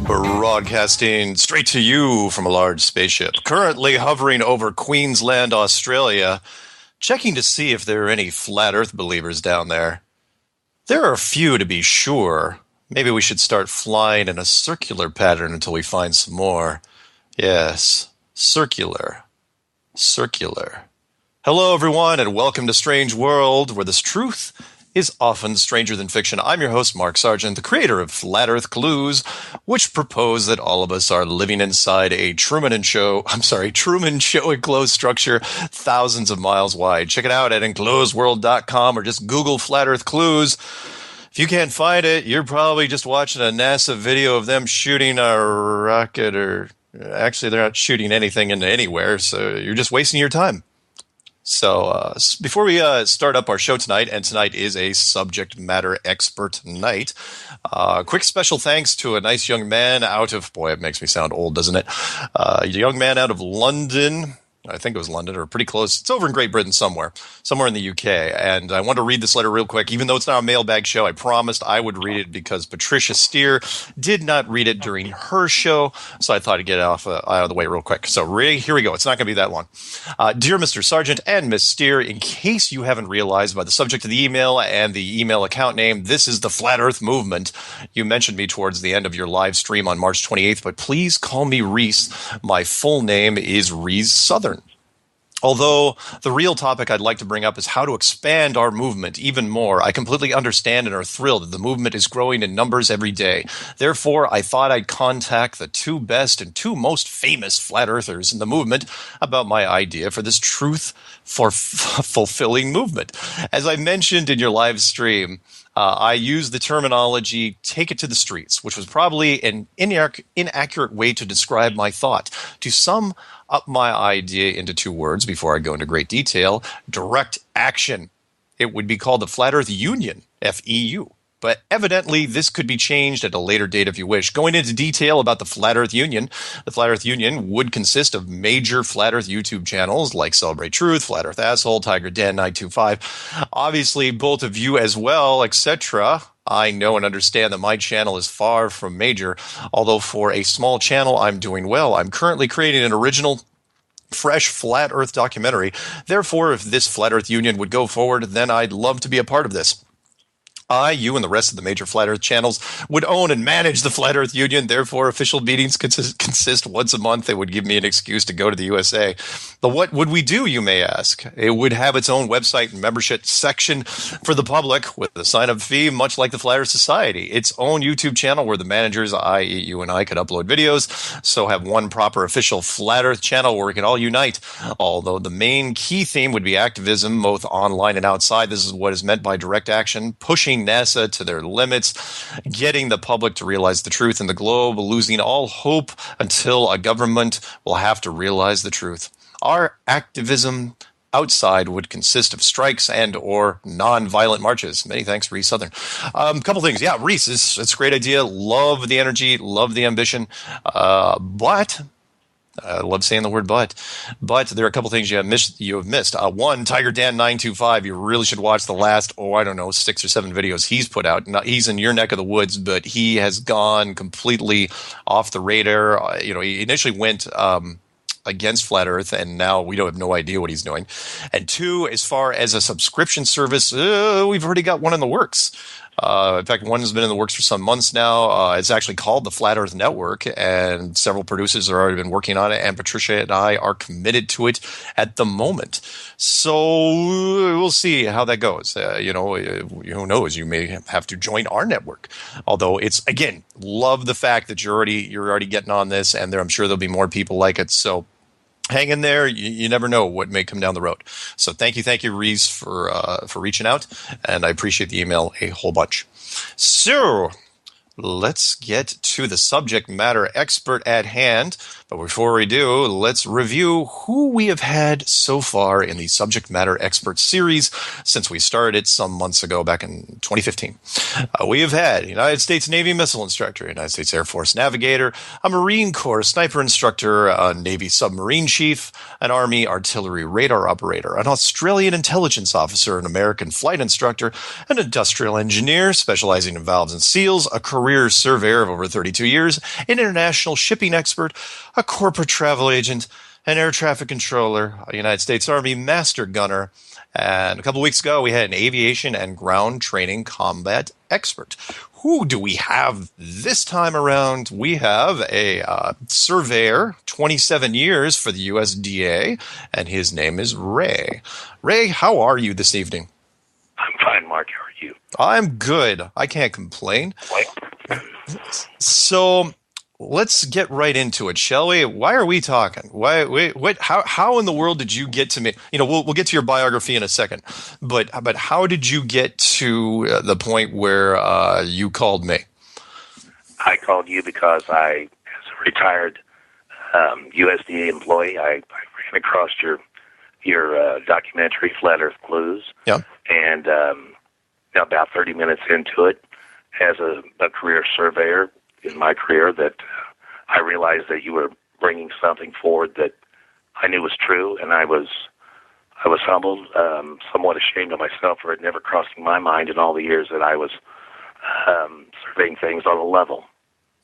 Broadcasting straight to you from a large spaceship, currently hovering over Queensland, Australia, checking to see if there are any flat Earth believers down there. There are a few, to be sure. Maybe we should start flying in a circular pattern until we find some more. Yes, circular. Circular. Hello, everyone, and welcome to Strange World, where this truth is often stranger than fiction. I'm your host, Mark Sargent, the creator of Flat Earth Clues, which propose that all of us are living inside a Truman Show enclosed structure thousands of miles wide. Check it out at enclosedworld.com or just Google Flat Earth Clues. If you can't find it, you're probably just watching a NASA video of them shooting a rocket, or actually they're not shooting anything into anywhere, so you're just wasting your time. So before we start up our show tonight, and tonight is a subject matter expert night, quick special thanks to a nice young man out of, boy, it makes me sound old, doesn't it? A young man out of London. I think it was London, or pretty close. It's over in Great Britain somewhere in the UK. And I want to read this letter real quick. Even though it's not a mailbag show, I promised I would read it because Patricia Steer did not read it during her show. So I thought I'd get it out of the way real quick. So here we go. It's not going to be that long. Dear Mr. Sargent and Miss Steer, in case you haven't realized by the subject of the email and the email account name, this is the Flat Earth Movement. You mentioned me towards the end of your live stream on March 28th, but please call me Reese. My full name is Reese Southern. Although the real topic I'd like to bring up is how to expand our movement even more. I completely understand and are thrilled that the movement is growing in numbers every day. Therefore, I thought I'd contact the two best and two most famous flat earthers in the movement about my idea for this truth for fulfilling movement. As I mentioned in your live stream, I used the terminology "take it to the streets," which was probably an inaccurate way to describe my thought. To sum up my idea into two words before I go into great detail: direct action. It would be called the Flat Earth Union, FEU. But evidently, this could be changed at a later date if you wish. Going into detail about the Flat Earth Union, the Flat Earth Union would consist of major Flat Earth YouTube channels like Celebrate Truth, Flat Earth Asshole, Tiger Den 925. Obviously, both of you as well, etc. I know and understand that my channel is far from major, although for a small channel, I'm doing well. I'm currently creating an original fresh Flat Earth documentary. Therefore, if this Flat Earth Union would go forward, then I'd love to be a part of this. You and the rest of the major Flat Earth channels would own and manage the Flat Earth Union. Therefore, official meetings consist once a month. It would give me an excuse to go to the USA. But what would we do, you may ask? It would have its own website and membership section for the public with a sign-up fee, much like the Flat Earth Society. Its own YouTube channel where the managers, i.e. you and I, could upload videos. So have one proper official Flat Earth channel where we can all unite. Although the main key theme would be activism, both online and outside. This is what is meant by direct action, pushing NASA to their limits, getting the public to realize the truth in the globe, losing all hope until a government will have to realize the truth. Our activism outside would consist of strikes and or non-violent marches. Many thanks, Reese Southern. Couple things. Yeah, Reese, it's a great idea. Love the energy, love the ambition. But I love saying the word but there are a couple things you have missed. One, Tiger Dan 925, you really should watch the last, 6 or 7 videos he's put out. He's in your neck of the woods, but he has gone completely off the radar. He initially went against Flat Earth, and now we don't have no idea what he's doing. And two, as far as a subscription service, we've already got one in the works. In fact, one has been in the works for some months now. It's actually called the Flat Earth Network, and several producers have already been working on it, and Patricia and I are committed to it at the moment. So we'll see how that goes. Who knows? You may have to join our network. Although it's, again, love the fact that you're already getting on this, and I'm sure there'll be more people like it. So hang in there. You never know what may come down the road. So thank you, Reese, for reaching out, and I appreciate the email a whole bunch. So let's get to the subject matter expert at hand. But before we do, let's review who we have had so far in the Subject Matter Expert series since we started it some months ago back in 2015. We have had United States Navy missile instructor, United States Air Force navigator, a Marine Corps sniper instructor, a Navy submarine chief, an Army artillery radar operator, an Australian intelligence officer, an American flight instructor, an industrial engineer specializing in valves and seals, a career surveyor of over 32 years, an international shipping expert, a corporate travel agent, an air traffic controller, a United States Army master gunner, and a couple weeks ago we had an aviation and ground training combat expert. Who do we have this time around? We have a surveyor, 27 years for the USDA, and his name is Ray. Ray, how are you this evening? I'm fine, Mark. How are you? I'm good. I can't complain. So let's get right into it, shall we? Why are we talking? How in the world did you get to me? We'll get to your biography in a second, but how did you get to the point where you called me? I called you because I, as a retired USDA employee, I ran across your documentary, Flat Earth Clues. Yeah. And about 30 minutes into it, as a career surveyor in my career, that I realized that you were bringing something forward that I knew was true, and I was humbled, somewhat ashamed of myself for it never crossing my mind in all the years that I was surveying things on a level.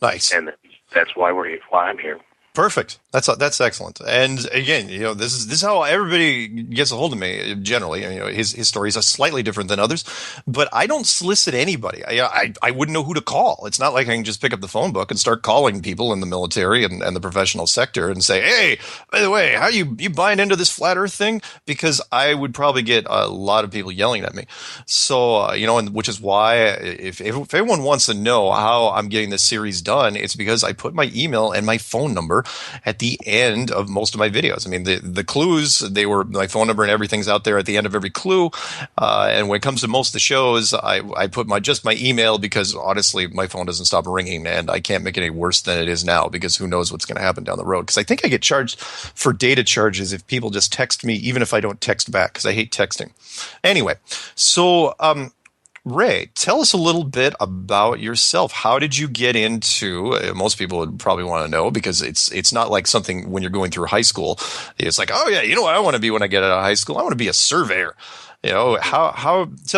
Nice. And that's why I'm here. Perfect. That's excellent. And again, this is how everybody gets a hold of me. Generally, his stories are slightly different than others, but I don't solicit anybody. I wouldn't know who to call. It's not like I can just pick up the phone book and start calling people in the military and the professional sector and say, "Hey, by the way, how you buying into this flat Earth thing?" Because I would probably get a lot of people yelling at me. So and which is why if everyone wants to know how I'm getting this series done, it's because I put my email and my phone number at the end of most of my videos. I mean, the clues, they were my phone number and everything's out there at the end of every clue. And when it comes to most of the shows, I put my email because honestly, my phone doesn't stop ringing and I can't make it any worse than it is now because who knows what's going to happen down the road. Because I think I get charged for data charges if people just text me, even if I don't text back, because I hate texting. Anyway, so Ray, tell us a little bit about yourself. How did you get into? Most people would probably want to know because it's not like something when you're going through high school. It's like, oh yeah, you know what I want to be when I get out of high school? I want to be a surveyor. So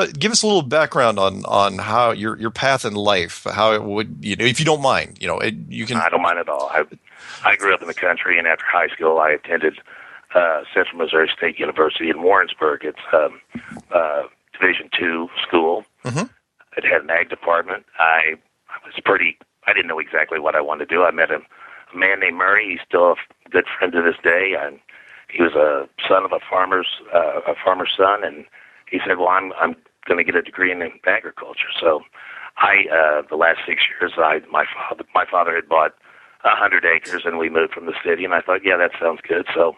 give us a little background on how your path in life, how it would, if you don't mind, you can. I don't mind at all. I grew up in the country, and after high school, I attended Central Missouri State University in Warrensburg. It's Division II school. Mm-hmm. It had an ag department. I didn't know exactly what I wanted to do. I met a man named Murray. He's still a good friend to this day. And he was a son of a farmer's son. And he said, well, I'm going to get a degree in agriculture. So the last 6 years, my father had bought 100 acres and we moved from the city. And I thought, yeah, that sounds good. So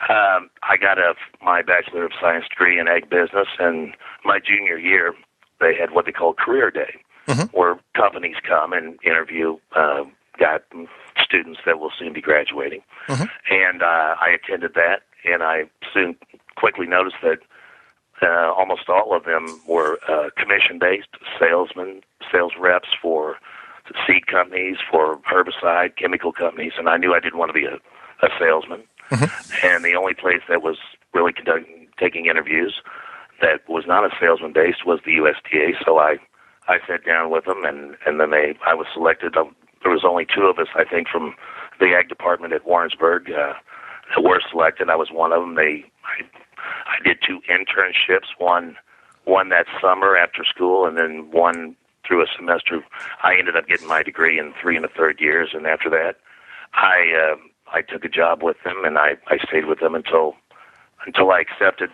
I got my Bachelor of Science degree in ag business, and my junior year, they had what they call Career Day, mm-hmm. where companies come and interview students that will soon be graduating. Mm-hmm. And I attended that, and I soon quickly noticed that almost all of them were commission-based salesmen, sales reps for seed companies, for herbicide, chemical companies, and I knew I didn't want to be a salesman. Mm-hmm. And the only place that was really taking interviews that was not a salesman based was the USDA. So I sat down with them, and then I was selected. There was only two of us, I think, from the ag department at Warrensburg that were selected. I was one of them. I did 2 internships, one that summer after school, and then one through a semester. I ended up getting my degree in 3 and a third years, and after that, I took a job with them, and I stayed with them until I accepted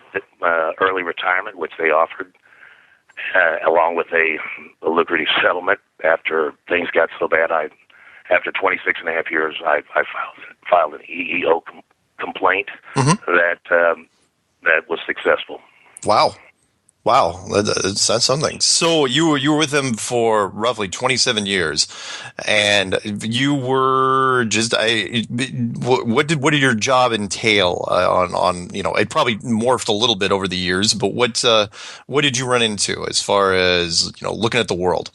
early retirement, which they offered, along with a lucrative settlement. After things got so bad, after 26 and a half years, I filed an EEO complaint mm-hmm. that was successful. Wow. Wow, that's something. So you were with them for roughly 27 years, and you were just what did your job entail on it probably morphed a little bit over the years, but what did you run into as far as looking at the world?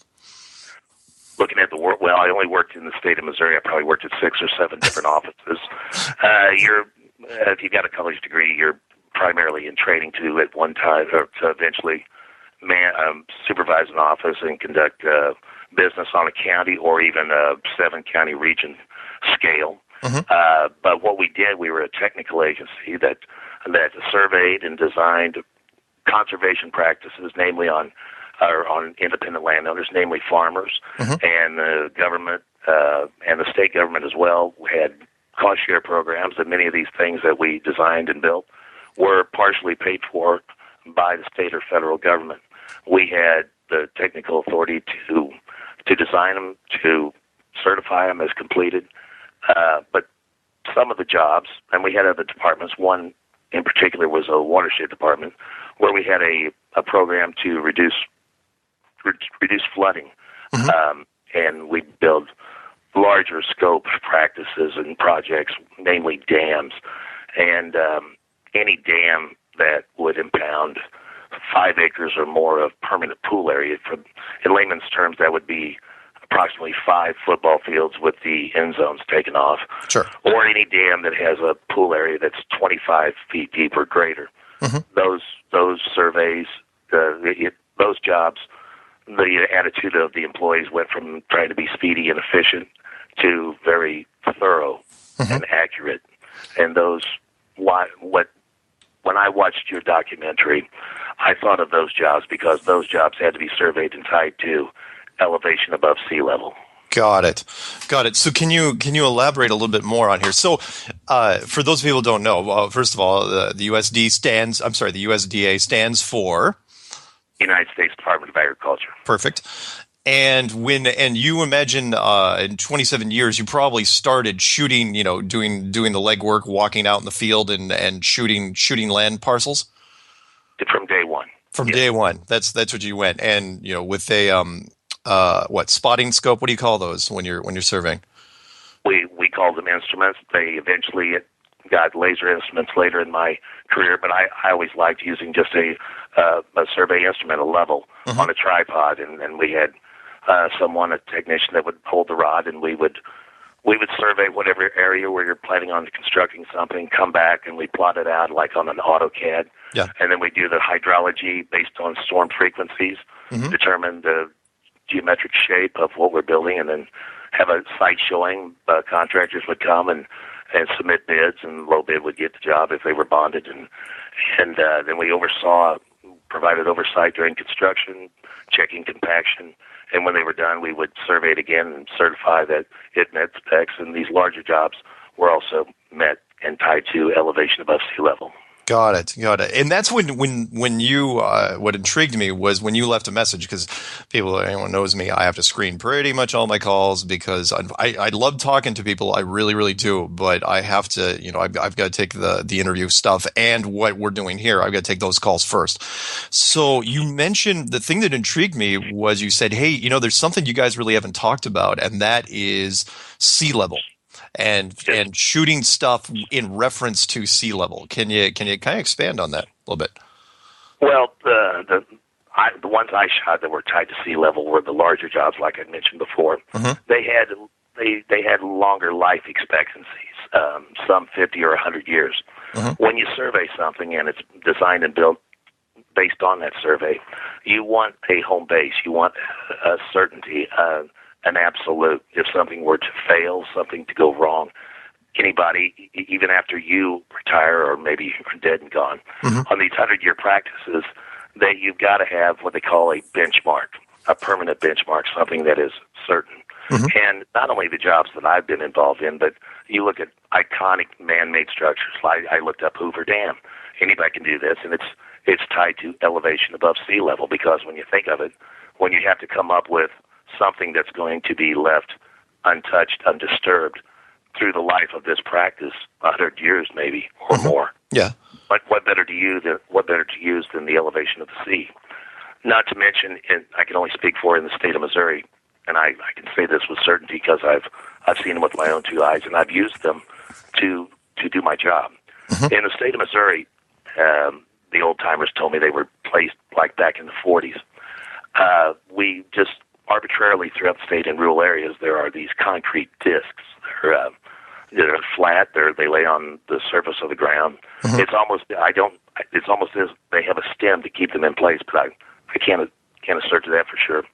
Looking at the world, well, I only worked in the state of Missouri. I probably worked at 6 or 7 different offices. If you got a college degree, you're primarily in training to at one time or to eventually supervise an office and conduct business on a county or even a 7-county region scale. But what we did, we were a technical agency that surveyed and designed conservation practices, namely on independent landowners, namely farmers, and the government and the state government as well had cost share programs, and many of these things that we designed and built were partially paid for by the state or federal government. We had the technical authority to design them, to certify them as completed, but some of the jobs, and we had other departments, one in particular was a watershed department, where we had a program to reduce flooding, and we build larger scope practices and projects, namely dams, and any dam that would impound 5 acres or more of permanent pool area. In layman's terms, that would be approximately 5 football fields with the end zones taken off, Sure. or any dam that has a pool area that's 25 feet deep or greater. Those surveys, those jobs, the attitude of the employees went from trying to be speedy and efficient to very thorough and accurate. And when I watched your documentary, I thought of those jobs because those jobs had to be surveyed and tied to elevation above sea level. Got it. So can you elaborate a little bit more on here? So for those people who don't know, first of all, the USDA stands for United States Department of Agriculture. Perfect. And you imagine in 27 years, you probably started shooting, doing the legwork, walking out in the field and shooting land parcels From day one. From day one. That's what you went. And with a spotting scope. What do you call those when you're surveying? We call them instruments. They eventually got laser instruments later in my career, but I always liked using just a survey instrument, a level, on a tripod, and we had a technician that would hold the rod, and we would survey whatever area where you're planning on constructing something, come back, and we plot it out like on an AutoCAD. Yeah. And then we do the hydrology based on storm frequencies, determine the geometric shape of what we're building, and then have a site showing. Contractors would come and submit bids, and low bid would get the job if they were bonded, and then we provided oversight during construction, checking compaction, and when they were done, we would survey it again and certify that it met specs, and these larger jobs were also met and tied to elevation above sea level. Got it. And that's when you what intrigued me was when you left a message, because anyone knows me, I have to screen pretty much all my calls because I love talking to people, I really, really do, but I have to, I've got to take the interview stuff and what we're doing here, I've got to take those calls first. So you mentioned the thing that intrigued me was you said, hey, there's something you guys really haven't talked about, and that is sea level. And shooting stuff in reference to sea level. Can you kind of expand on that a little bit? Well, the ones I shot that were tied to sea level were the larger jobs, like I mentioned before. They had longer life expectancies, some 50 or 100 years. When you survey something and it's designed and built based on that survey, you want a home base. You want a certainty. An absolute. If something were to fail, something to go wrong, anybody, even after you retire or maybe you're dead and gone, on these 100-year practices, that you've got to have what they call a benchmark, a permanent benchmark, something that is certain. And not only the jobs that I've been involved in, but you look at iconic man-made structures. I looked up Hoover Dam. Anybody can do this, and it's tied to elevation above sea level, because when you think of it, when you have to come up with something that's going to be left untouched, undisturbed through the life of this practice, 100 years maybe or more. Yeah. what better to use than the elevation of the sea? Not to mention, and I can only speak for in the state of Missouri, and I can say this with certainty because I've seen them with my own two eyes, and I've used them to do my job. Mm-hmm. In the state of Missouri, the old timers told me they were placed like back in the 40s. We just arbitrarily throughout the state in rural areas there are these concrete discs. They're flat. They lay on the surface of the ground. Mm-hmm. It's almost as they have a stem to keep them in place, but I can't assert to that for sure.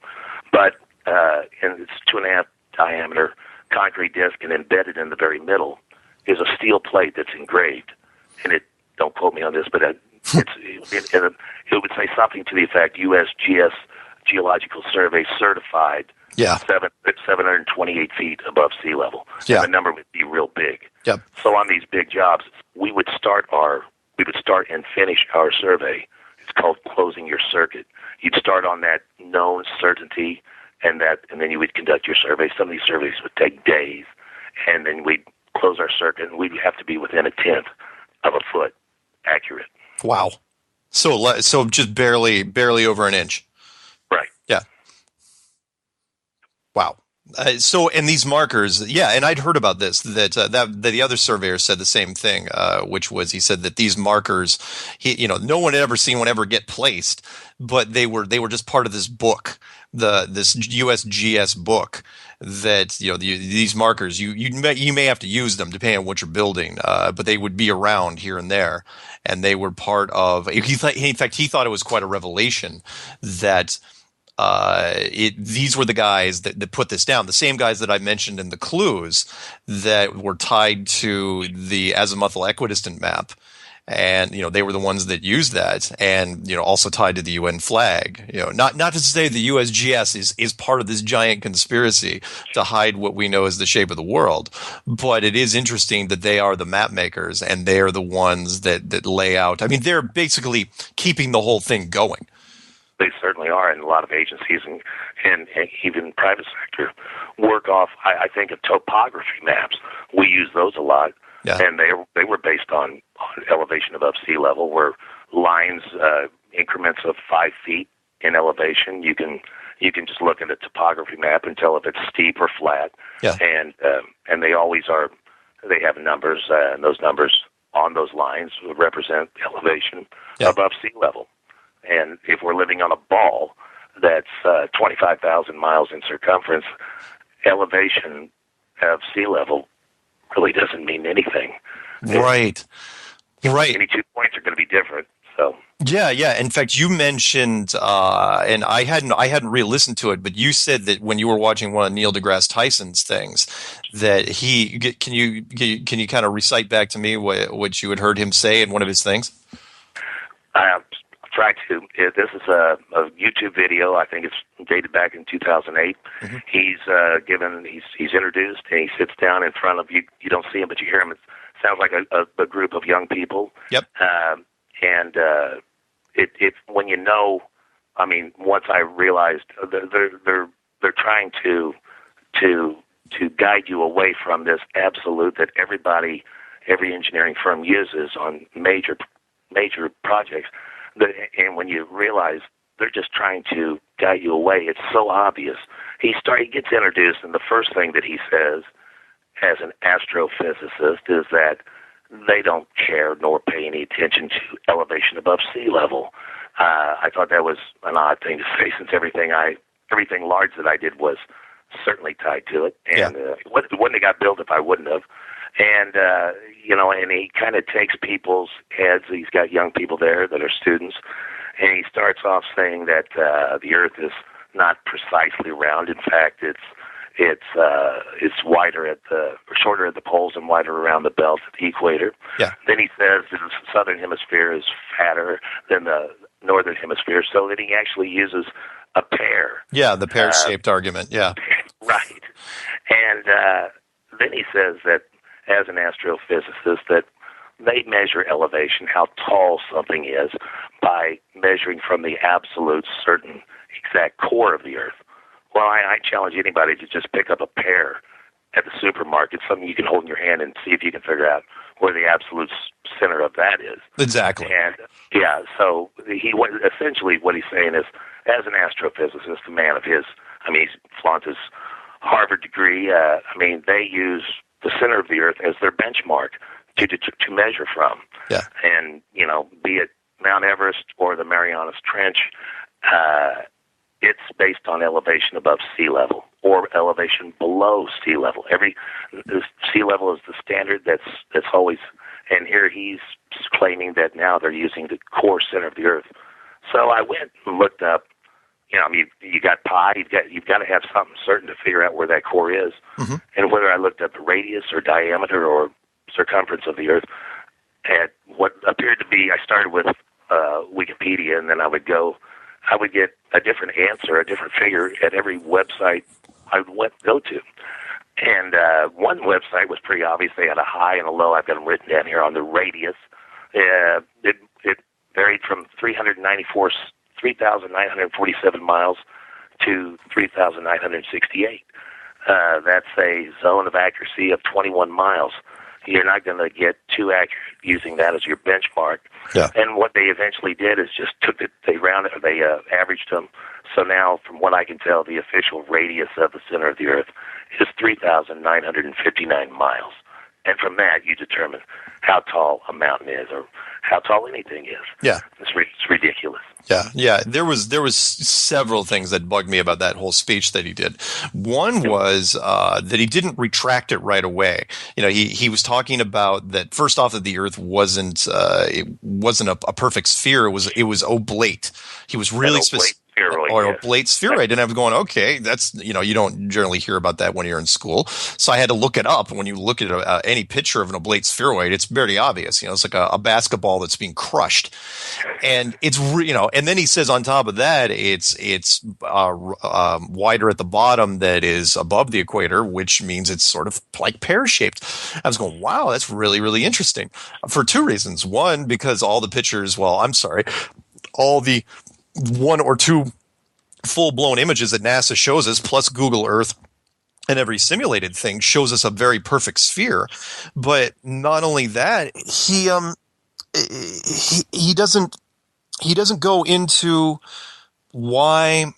But and it's 2.5 diameter concrete disc, and embedded in the very middle is a steel plate that's engraved. And don't quote me on this, but it would say something to the effect USGS Geological Survey certified. Yeah. 728 feet above sea level. Yeah. And the number would be real big. Yep. So on these big jobs, we would start and finish our survey. It's called closing your circuit. You'd start on that known certainty, and then you would conduct your survey. Some of these surveys would take days, and then we'd close our circuit, and we'd have to be within 1/10 of a foot accurate. Wow. So just barely over an inch. Right. Yeah. Wow. And these markers, yeah, and I'd heard about this, that the other surveyor said the same thing, which was, he said that these markers, no one had ever seen one ever get placed, but they were just part of this book, this USGS book, that, these markers, you may have to use them depending on what you're building, but they would be around here and there, and they were part of, in fact, he thought it was quite a revelation that these were the guys that put this down, the same guys that I mentioned in the clues that were tied to the azimuthal equidistant map. And, they were the ones that used that, and, also tied to the UN flag. Not to say the USGS is part of this giant conspiracy to hide what we know as the shape of the world, but it is interesting that they are the map makers, and they are the ones that lay out. I mean, they're basically keeping the whole thing going. They certainly are, and a lot of agencies and even private sector work off, I think, of topography maps. We use those a lot, yeah. And they were based on elevation above sea level, where lines, increments of 5 feet in elevation, you can just look at a topography map and tell if it's steep or flat. Yeah. And they always are. They have numbers, and those numbers on those lines would represent elevation above sea level. And if we're living on a ball that's 25,000 miles in circumference, elevation of sea level really doesn't mean anything. Right. Any 2 points are going to be different. So. Yeah. In fact, you mentioned, and I hadn't re-listened to it, but you said that when you were watching one of Neil deGrasse Tyson's things, that can you kind of recite back to me what you had heard him say in one of his things? Try to. This is a YouTube video. I think it's dated back in 2008. Mm-hmm. He's introduced, and he sits down in front of you. You don't see him, but you hear him. It sounds like a group of young people. Yep. And when I mean, once I realized they're trying to guide you away from this absolute that every engineering firm uses on major projects. And when you realize they're just trying to guide you away, it's so obvious. He gets introduced, and the first thing that he says as an astrophysicist is that they don't care nor pay any attention to elevation above sea level. I thought that was an odd thing to say, since everything large that I did was certainly tied to it, and it wouldn't have got built if I wouldn't have. And, and he kind of takes people's heads. He's got young people there that are students, and he starts off saying that the Earth is not precisely round. In fact, it's wider shorter at the poles and wider around the belt at the equator. Yeah. Then he says that the southern hemisphere is fatter than the northern hemisphere, so that he actually uses a pear. Yeah, the pear-shaped argument, yeah. Right. And then he says that, as an astrophysicist, that they measure elevation, how tall something is, by measuring from the absolute certain exact core of the Earth. Well, I challenge anybody to just pick up a pear at the supermarket, something you can hold in your hand and see if you can figure out where the absolute center of that is. Exactly. And yeah, so essentially what he's saying is, as an astrophysicist, a man of his, I mean, he flaunts his Harvard degree. I mean, they use the center of the Earth as their benchmark to measure from. Yeah. And, you know, be it Mount Everest or the Marianas Trench, it's based on elevation above sea level or elevation below sea level. Sea level is the standard that's always, and here he's claiming that now they're using the core center of the Earth. So I went and looked up, you know, I mean, you got pi, you've got to have something certain to figure out where that core is. Mm-hmm. And whether I looked up the radius or diameter or circumference of the Earth, at what appeared to be, I started with Wikipedia, and then I would get a different answer, a different figure at every website I would go to. And one website was pretty obvious. They had a high and a low. I've got them written down here on the radius. It varied from 3,947 miles to 3,968. That's a zone of accuracy of 21 miles. You're not going to get too accurate using that as your benchmark. Yeah. And what they eventually did is just took it, they averaged them. So now, from what I can tell, the official radius of the center of the Earth is 3,959 miles. And from that, you determine how tall a mountain is or how tall anything is. Yeah. It's ridiculous. Yeah. There was several things that bugged me about that whole speech that he did. One was that he didn't retract it right away. You know, he was talking about that, first off, that the Earth wasn't a perfect sphere. It was oblate. He was really specific. Oblate spheroid. And I was going, okay, that's, you know, you don't generally hear about that when you're in school. So I had to look it up. When you look at any picture of an oblate spheroid, it's very obvious. You know, it's like a basketball that's being crushed. And it's, you know, and then he says on top of that, it's wider at the bottom that is above the equator, which means it's sort of like pear-shaped. I was going, wow, that's really, really interesting for two reasons. One, because all the one or two full-blown images that NASA shows us, plus Google Earth and every simulated thing, shows us a very perfect sphere. But not only that, he doesn't go into why.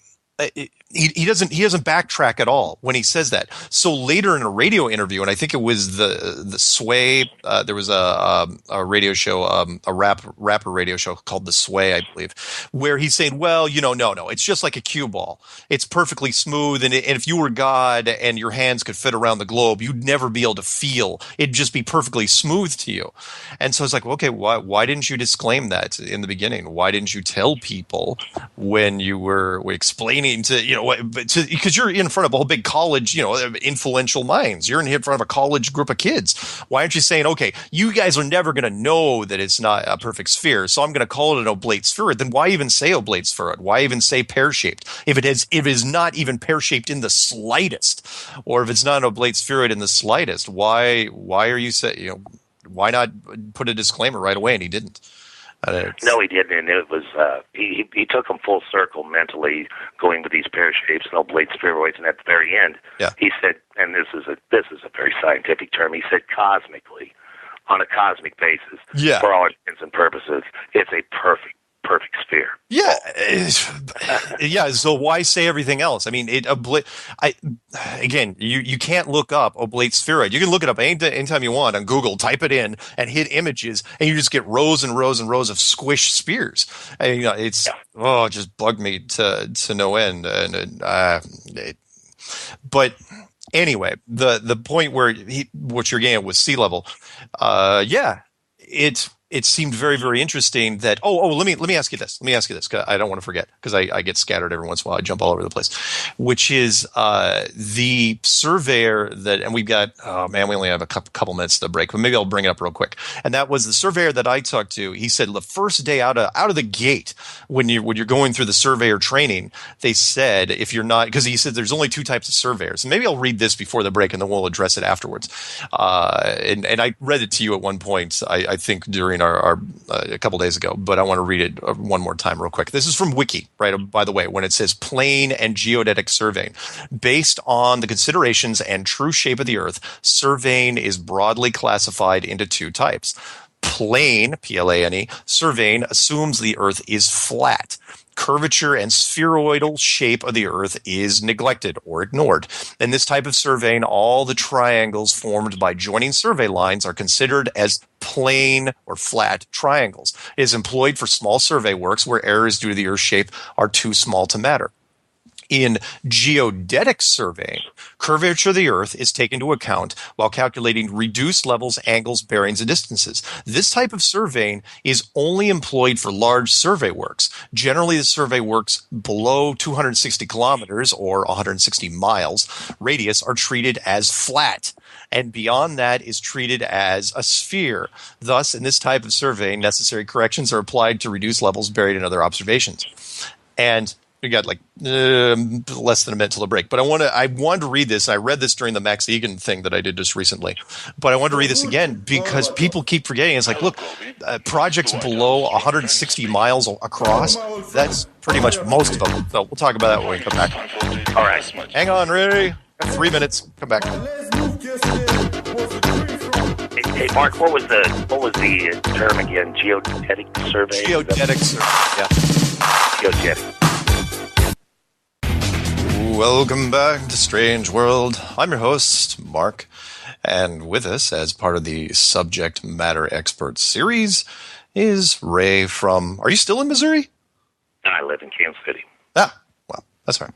He doesn't backtrack at all when he says that. So later in a radio interview, and I think it was the Sway, there was a radio show, a rapper radio show called The Sway, I believe, where he's saying, well, you know, no, it's just like a cue ball. It's perfectly smooth, and if you were God and your hands could fit around the globe, you'd never be able to feel. It'd just be perfectly smooth to you. And so it's like, okay, why didn't you disclaim that in the beginning? Why didn't you tell people when you were explaining to, you know, because you're in front of a whole big college, you know, influential minds. You're in front of a college group of kids. Why aren't you saying, okay, you guys are never going to know that it's not a perfect sphere, so I'm going to call it an oblate spheroid? Then why even say oblate spheroid? Why even say pear-shaped? If it is not even pear-shaped in the slightest, or if it's not an oblate spheroid in the slightest, why are you saying, you know, why not put a disclaimer right away? And he didn't. No, he didn't, and it was he took them full circle mentally, going with these pear shapes and oblate spheroids, and at the very end, he said, and this is a very scientific term. He said, cosmically, on a cosmic basis, for all intents and purposes, it's a perfect sphere. Yeah, yeah. So why say everything else? I mean, again, you can't look up oblate spheroid. You can look it up anytime you want on Google. Type it in and hit images, and you just get rows and rows and rows of squished spheres. And, you know, it just bugged me to no end. But anyway, the point where what you're getting at was sea level. It seemed very, very interesting that, let me ask you this. Let me ask you this, 'cause I don't want to forget, because I get scattered every once in a while. I jump all over the place, which is the surveyor that, and we've got, we only have a couple minutes to break, but maybe I'll bring it up real quick. And that was the surveyor that I talked to. He said the first day out of the gate, when you're going through the surveyor training, they said, if you're not, because he said there's only two types of surveyors. And maybe I'll read this before the break, and then we'll address it afterwards. And I read it to you at one point, I think during a couple days ago, but I want to read it one more time real quick. This is from Wiki, right? By the way, when it says plane and geodetic surveying, based on the considerations and true shape of the Earth, surveying is broadly classified into two types. Plane, Plane, surveying assumes the Earth is flat. Curvature and spheroidal shape of the Earth is neglected or ignored. In this type of surveying, all the triangles formed by joining survey lines are considered as plane or flat triangles. It is employed for small survey works where errors due to the Earth's shape are too small to matter. In geodetic surveying, curvature of the Earth is taken into account while calculating reduced levels, angles, bearings, and distances. This type of surveying is only employed for large survey works. Generally, the survey works below 260 kilometers or 160 miles radius are treated as flat, and beyond that is treated as a sphere. Thus, in this type of surveying, necessary corrections are applied to reduce levels buried in other observations. And we got like less than a minute till the break, but I wanted to read this. I read this during the Max Egan thing that I did just recently, but I wanted to read this again because people keep forgetting. It's like, look, projects below 160 miles across, that's pretty much most of them. So we'll talk about that when we come back. All right. Hang on, Ray. 3 minutes. Come back. Hey, Mark, what was the term again? Geodetic survey? Geodetic survey, yeah. Geodetic. Welcome back to Strange World. I'm your host, Mark, and with us, as part of the Subject Matter Expert series, is Ray from... Are you still in Missouri? I live in Kansas City. Ah, well, that's fine.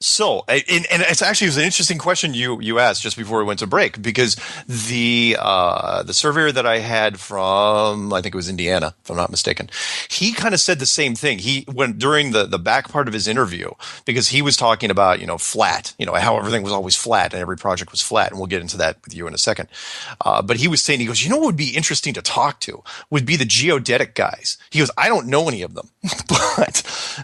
So, and it's actually, it was an interesting question you asked just before we went to break, because the surveyor that I had from, I think it was Indiana, if I'm not mistaken, he kind of said the same thing. He went during the back part of his interview, because he was talking about, flat, how everything was always flat and every project was flat. And we'll get into that with you in a second. But he was saying, he goes, what would be interesting to talk to would be the geodetic guys. He goes, I don't know any of them,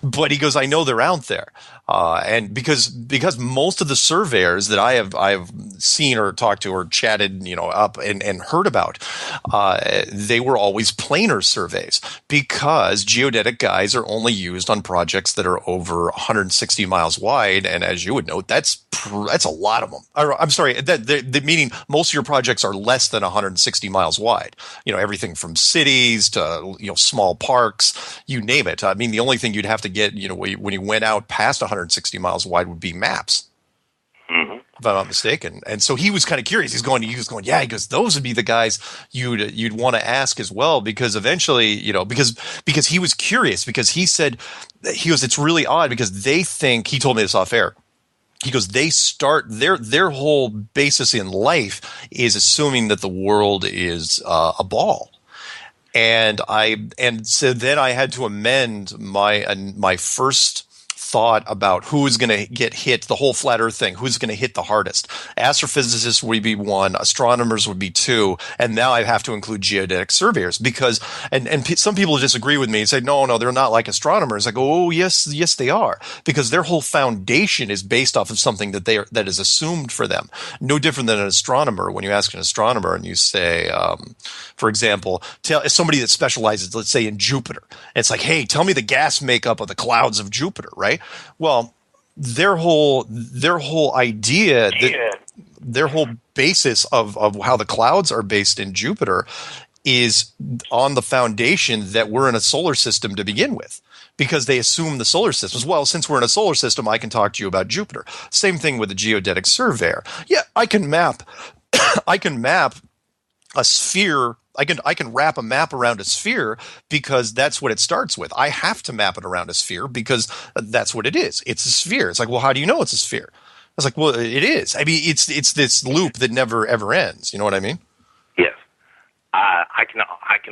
but he goes, I know they're out there. And because most of the surveyors that I've seen or talked to or chatted, up and heard about, they were always planar surveys, because geodetic guys are only used on projects that are over 160 miles wide. And as you would note, that's a lot of them. I'm sorry, that meaning most of your projects are less than 160 miles wide. Everything from cities to, small parks, you name it. I mean, the only thing you'd have to get, when you went out past 160 miles wide would be maps, if I'm not mistaken. And so he was kind of curious. He was going, yeah, he goes, those would be the guys you'd want to ask as well, because eventually, because he was curious, because he said, it's really odd because they think, he told me this off air. He goes, they start their whole basis in life is assuming that the world is a ball. And so then I had to amend my first thought about who's going to get hit, the whole flat earth thing, who's going to hit the hardest. Astrophysicists would be one, astronomers would be two, and now I have to include geodetic surveyors, because and some people disagree with me and say, no, they're not like astronomers. I go, oh, yes, they are, because their whole foundation is based off of something that is assumed for them. No different than an astronomer. When you ask an astronomer and you say, for example, tell somebody that specializes, let's say, in Jupiter, it's like, hey, tell me the gas makeup of the clouds of Jupiter, right? Well, their whole idea, their whole basis of how the clouds are based in Jupiter is on the foundation that we're in a solar system to begin with, because they assume the solar system. Well, since we're in a solar system, I can talk to you about Jupiter. Same thing with the geodetic surveyor. Yeah, I can map a sphere. I can wrap a map around a sphere because that's what it starts with. I have to map it around a sphere because that's what it is. It's a sphere. It's like, well, how do you know it's a sphere? I was like, well, it is. I mean, it's this loop that never ever ends. You know what I mean? Yes. I can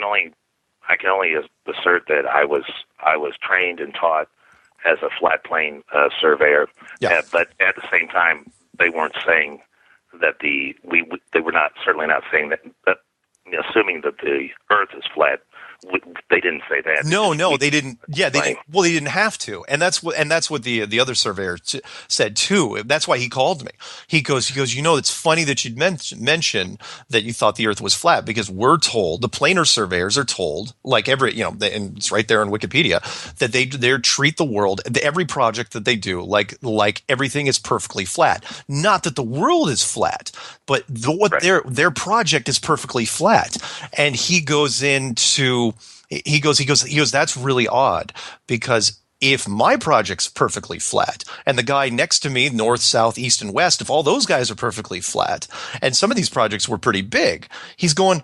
only assert that I was trained and taught as a flat plane surveyor. Yeah. But at the same time, they weren't saying that they were certainly not saying that assuming that the Earth is flat, They didn't say that. No, they didn't. Yeah, they didn't. Well, they didn't have to, and that's what the other surveyor said too. That's why he called me. He goes. It's funny that you'd mention that you thought the Earth was flat, because we're told, the planar surveyors are told, like and it's right there in Wikipedia, that they treat the world, every project that they do, like everything is perfectly flat. Not that the world is flat, but their project is perfectly flat. And he goes into. He goes, that's really odd, because if my project's perfectly flat and the guy next to me, north, south, east, and west, if all those guys are perfectly flat, and some of these projects were pretty big, he's going,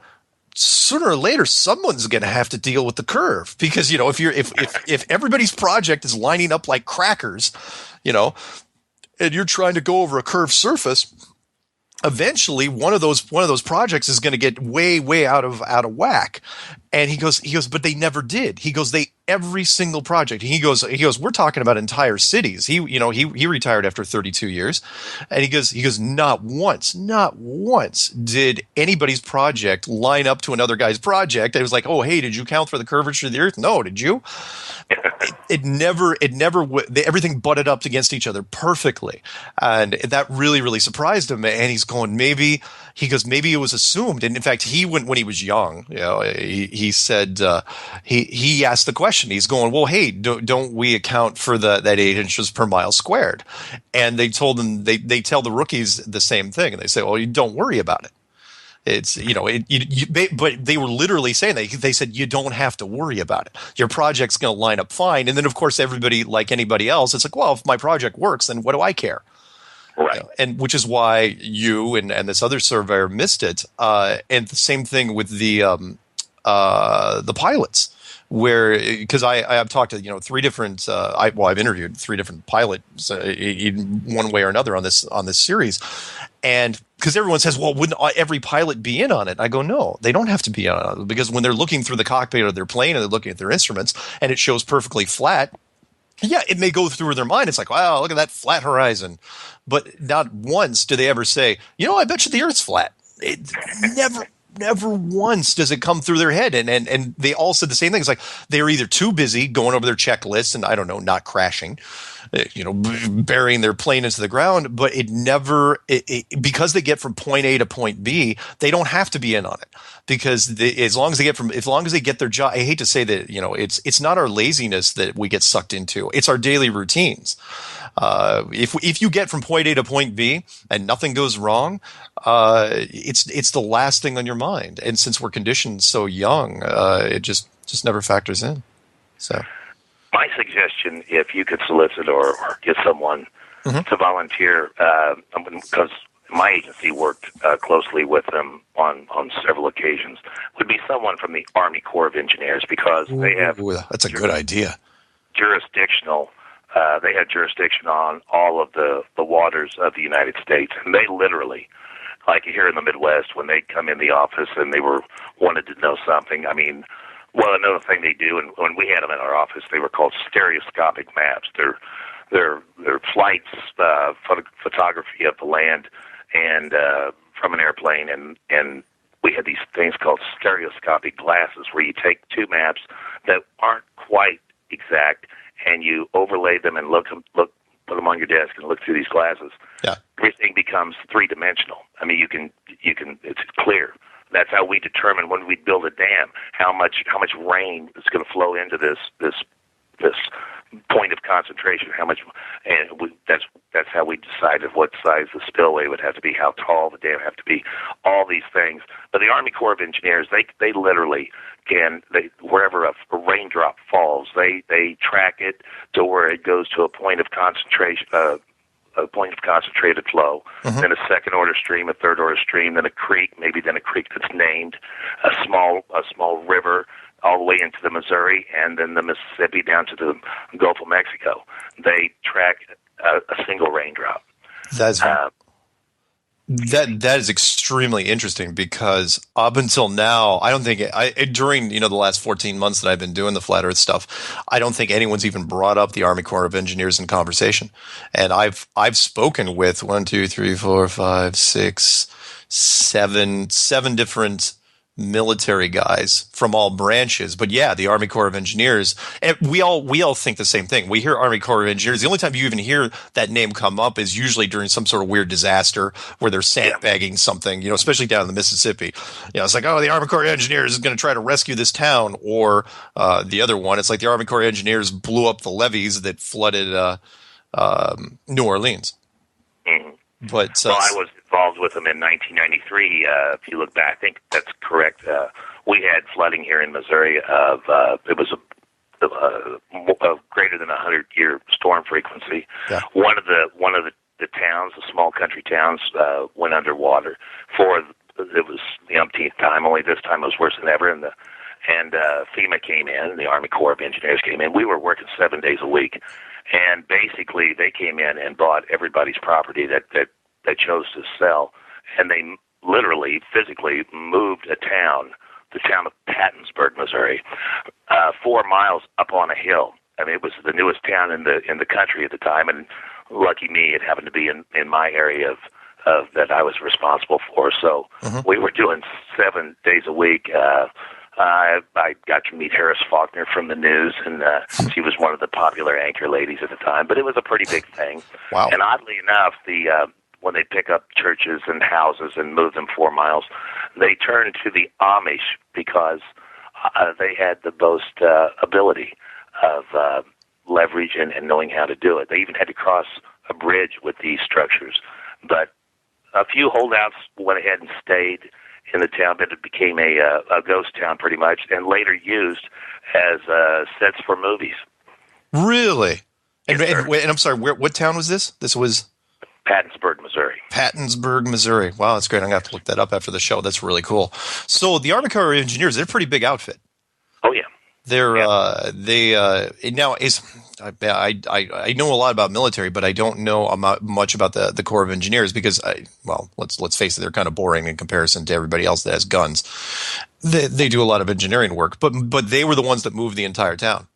sooner or later, someone's going to have to deal with the curve, because, if everybody's project is lining up like crackers, and you're trying to go over a curved surface, eventually one of those projects is going to get way out of whack. And he goes, but they never did. He goes, every single project. He goes, we're talking about entire cities. He retired after 32 years. And he goes, not once did anybody's project line up to another guy's project. It was like, oh, hey, did you count for the curvature of the Earth? No, did you? It never, everything butted up against each other perfectly. And that really, really surprised him. And he's going, maybe it was assumed. And in fact, when he was young, he said, he asked the question. He's going, well, hey, don't we account for that 8 inches per mile squared? And they told him, they tell the rookies the same thing. And they say, well, you don't worry about it. It's, but they were literally saying that. They said, you don't have to worry about it. Your project's going to line up fine. And then, of course, everybody, like anybody else, it's like, well, if my project works, then what do I care? Right. And which is why you and this other surveyor missed it. And the same thing with the pilots, because I've talked to 3 different I've interviewed 3 different pilots in one way or another on this series, and because everyone says, well, wouldn't every pilot be in on it? I go, no, they don't have to be in on it, because when they're looking through the cockpit of their plane and they're looking at their instruments and it shows perfectly flat, yeah, it may go through their mind. It's like, wow, look at that flat horizon. But not once do they ever say, I bet you the Earth's flat. It never once does it come through their head. And they all said the same thing. It's like they're either too busy going over their checklists and, I don't know, not crashing, burying their plane into the ground. But it never, because they get from point A to point B, they don't have to be in on it. Because as long as they get their job, I hate to say that, it's not our laziness that we get sucked into. It's our daily routines. If you get from point A to point B and nothing goes wrong, it's the last thing on your mind. And since we're conditioned so young, it just never factors in. So, my suggestion, if you could solicit or get someone to volunteer, because my agency worked closely with them on several occasions, would be someone from the Army Corps of Engineers, because they have that's a good idea. Jurisdictional. They had jurisdiction on all of the waters of the United States, and they literally, like here in the Midwest, when they come in the office and they wanted to know something. I mean, well, another thing they do, and when we had them in our office, they were called stereoscopic maps. They're flights, photography of the land, and from an airplane, and we had these things called stereoscopic glasses, where you take 2 maps that aren't quite exact, and you overlay them and put them on your desk and look through these glasses. Yeah. Everything becomes 3-dimensional. I mean, you can, it's clear. That's how we determine when we build a dam how much rain is going to flow into this point of concentration. That's how we decided what size the spillway would have to be, how tall the dam have to be, all these things. But the Army Corps of Engineers, they literally wherever a raindrop falls, they track it to where it goes to a point of concentration, a point of concentrated flow, then a second order stream, a third order stream, then a creek, then a creek that's named, a small river, all the way into the Missouri, and then the Mississippi down to the Gulf of Mexico. They track a single raindrop. That is extremely interesting, because up until now, I don't think during the last 14 months that I've been doing the flat Earth stuff, I don't think anyone's even brought up the Army Corps of Engineers in conversation. And I've spoken with 7 different military guys from all branches. But yeah, the Army Corps of Engineers, and we all think the same thing. We hear Army Corps of Engineers. The only time you even hear that name come up is usually during some sort of weird disaster where they're Yeah. sandbagging something, especially down in the Mississippi. It's like, oh, the Army Corps of Engineers is going to try to rescue this town, or the other one, it's like the Army Corps of Engineers blew up the levees that flooded New Orleans. Mhm. But Well, I was involved with them in 1993. If you look back, I think that's correct. We had flooding here in Missouri of it was a greater than 100-year storm frequency. Yeah. One of the towns, the small country towns, went underwater for it was the umpteenth time. Only this time it was worse than ever, and FEMA came in, the Army Corps of Engineers came in. We were working 7 days a week. And basically, they came in and bought everybody's property that they chose to sell, and they literally, physically moved the town of Pattonsburg, Missouri, 4 miles up on a hill. I mean, it was the newest town in the country at the time, and lucky me, it happened to be in my area of that I was responsible for. So we were doing 7 days a week. I got to meet Harris Faulkner from the news, and she was one of the popular anchor ladies at the time. But it was a pretty big thing. Wow. And oddly enough, when they pick up churches and houses and move them 4 miles, they turn to the Amish because they had the most ability of leverage and knowing how to do it. They even had to cross a bridge with these structures. But a few holdouts went ahead and stayed in the town, but it became a ghost town pretty much, and later used as sets for movies. Really? Yes, and I'm sorry, what town was this? This was Pattonsburg, Missouri. Pattonsburg, Missouri. Wow, that's great. I'm going to have to look that up after the show. That's really cool. So the Army Corps of Engineers, they're a pretty big outfit. Oh, yeah. They're now is I know a lot about military, but I don't know much about the Corps of Engineers because let's face it, they're kind of boring in comparison to everybody else that has guns. They do a lot of engineering work, but they were the ones that moved the entire town.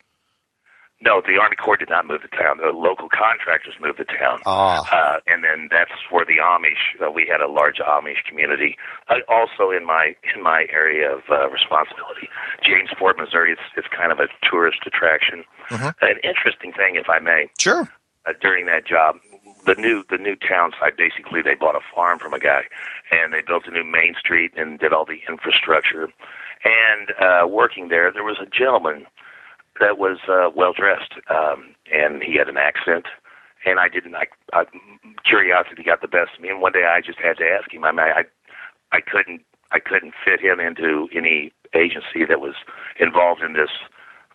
No, the Army Corps did not move the town. The local contractors moved the town. And then that's where the Amish, we had a large Amish community. Also in my area of responsibility. Jamesport, Missouri, it's kind of a tourist attraction. An interesting thing, if I may. Sure. During that job, the new town site, basically they bought a farm from a guy, and they built a new main street and did all the infrastructure. And working there was a gentleman that was well-dressed, and he had an accent, and curiosity got the best of me, and one day I just had to ask him. I couldn't fit him into any agency that was involved in this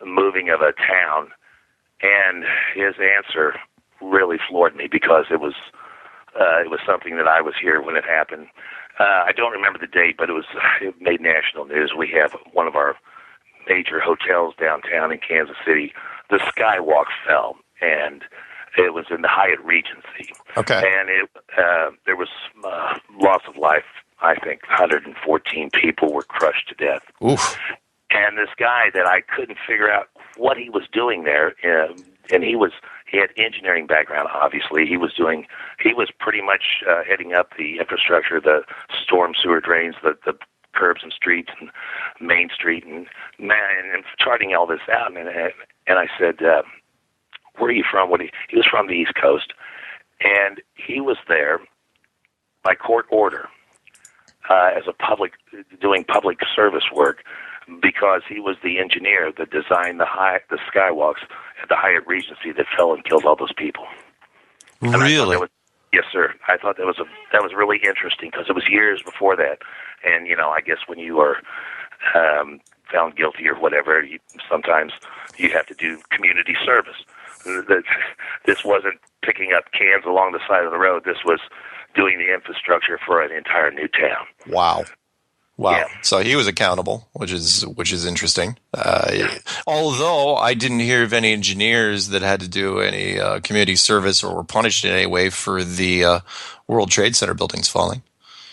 moving of a town, and his answer really floored me because it was something that I was here when it happened. I don't remember the date, but it made national news. We have one of our major hotels downtown in Kansas City. The skywalk fell, and it was in the Hyatt Regency. Okay. And there was loss of life. I think 114 people were crushed to death. Oof. And this guy that I couldn't figure out what he was doing there, and he had engineering background. Obviously, he was pretty much heading up the infrastructure, the storm sewer drains, the curbs and streets and Main Street, and charting all this out. And I said, "Where are you from?" He was from the East Coast, and he was there by court order as doing public service work because he was the engineer that designed the skywalks at the Hyatt Regency that fell and killed all those people. Really? Yes, sir. I thought that was really interesting because it was years before that. And, I guess when you are found guilty or whatever, sometimes you have to do community service. This wasn't picking up cans along the side of the road. This was doing the infrastructure for an entire new town. Wow. Yeah. So he was accountable, which is interesting. Although I didn't hear of any engineers that had to do any community service or were punished in any way for the World Trade Center buildings falling.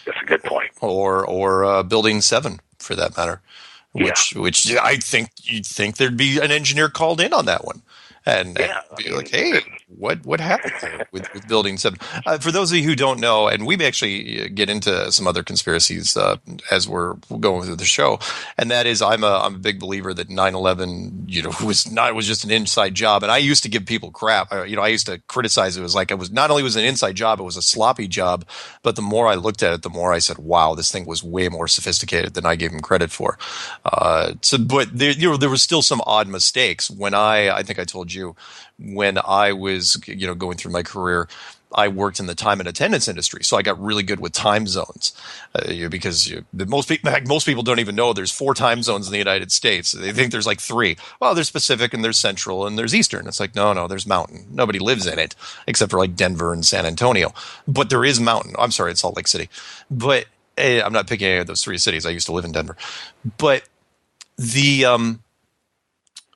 That's a good point. Or Building 7, for that matter. Which I think you'd think there'd be an engineer called in on that one, and be like, "Hey, what happened there with Building 7? For those of you who don't know, and we may actually get into some other conspiracies as we're going through the show, and that is I'm a big believer that 9/11 was just an inside job, and I used to give people crap. I used to criticize it. It was like it was not only was an inside job, it was a sloppy job. But the more I looked at it, the more I said, "Wow, this thing was way more sophisticated than I gave him credit for." But there was still some odd mistakes when I think I told you when I was going through my career. I worked in the time and attendance industry, so I got really good with time zones because most people don't even know there's 4 time zones in the United States. They think there's like 3. Well, there's Pacific and there's Central and there's Eastern. It's like no, there's Mountain. Nobody lives in it except for like Denver and San Antonio. But there is Mountain. I'm sorry, it's Salt Lake City. But I'm not picking any of those 3 cities. I used to live in Denver. But the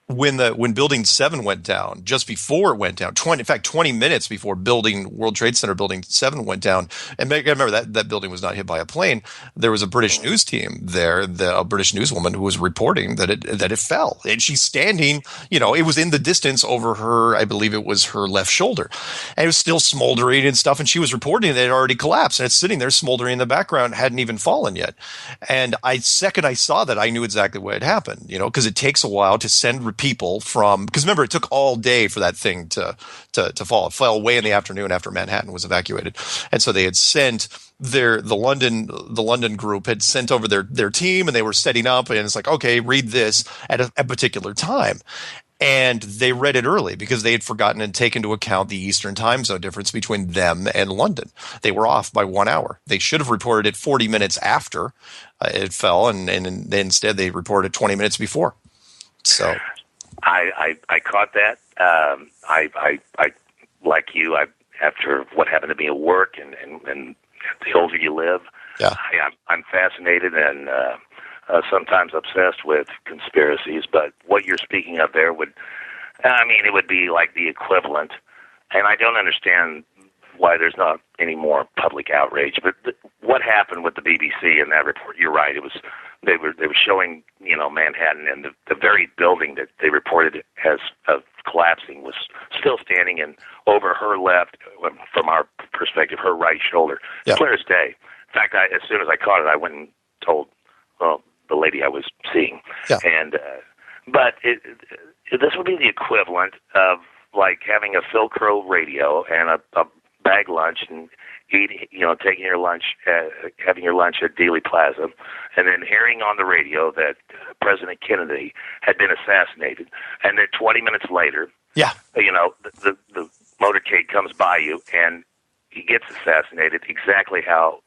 when Building 7 went down, just before it went down, 20 minutes before World Trade Center Building 7 went down, and remember that building was not hit by a plane. There was a British news team there, a British newswoman who was reporting that it fell, and she's standing. It was in the distance over her. I believe it was her left shoulder, and it was still smoldering and stuff. And she was reporting that it had already collapsed, and it's sitting there smoldering in the background, hadn't even fallen yet. And I saw that, I knew exactly what had happened. Because it takes a while to send people because remember, it took all day for that thing to fall. It fell way in the afternoon after Manhattan was evacuated, and so they had sent the London group had sent over their team, and they were setting up, and it's like, okay, read this at a particular time. And they read it early because they had forgotten and taken into account the Eastern time zone difference between them and London. They were off by 1 hour. They should have reported it 40 minutes after it fell, and instead they reported 20 minutes before. So I caught that. I like you. After what happened to me at work, and the older you live, yeah, I'm fascinated and sometimes obsessed with conspiracies. But what you're speaking of there it would be like the equivalent. And I don't understand why there's not any more public outrage. But what happened with the BBC in that report? You're right. It was. They were showing Manhattan, and the very building that they reported as collapsing was still standing, and over her left, from our perspective, her right shoulder, clear as day. In fact, as soon as I caught it, I went and told the lady I was seeing. Yeah. And but this would be the equivalent of like having a Phil Crow radio and a bag lunch and eating, taking your lunch, having your lunch at Dealey Plaza, and then hearing on the radio that President Kennedy had been assassinated, and then 20 minutes later, the motorcade comes by you, and he gets assassinated exactly how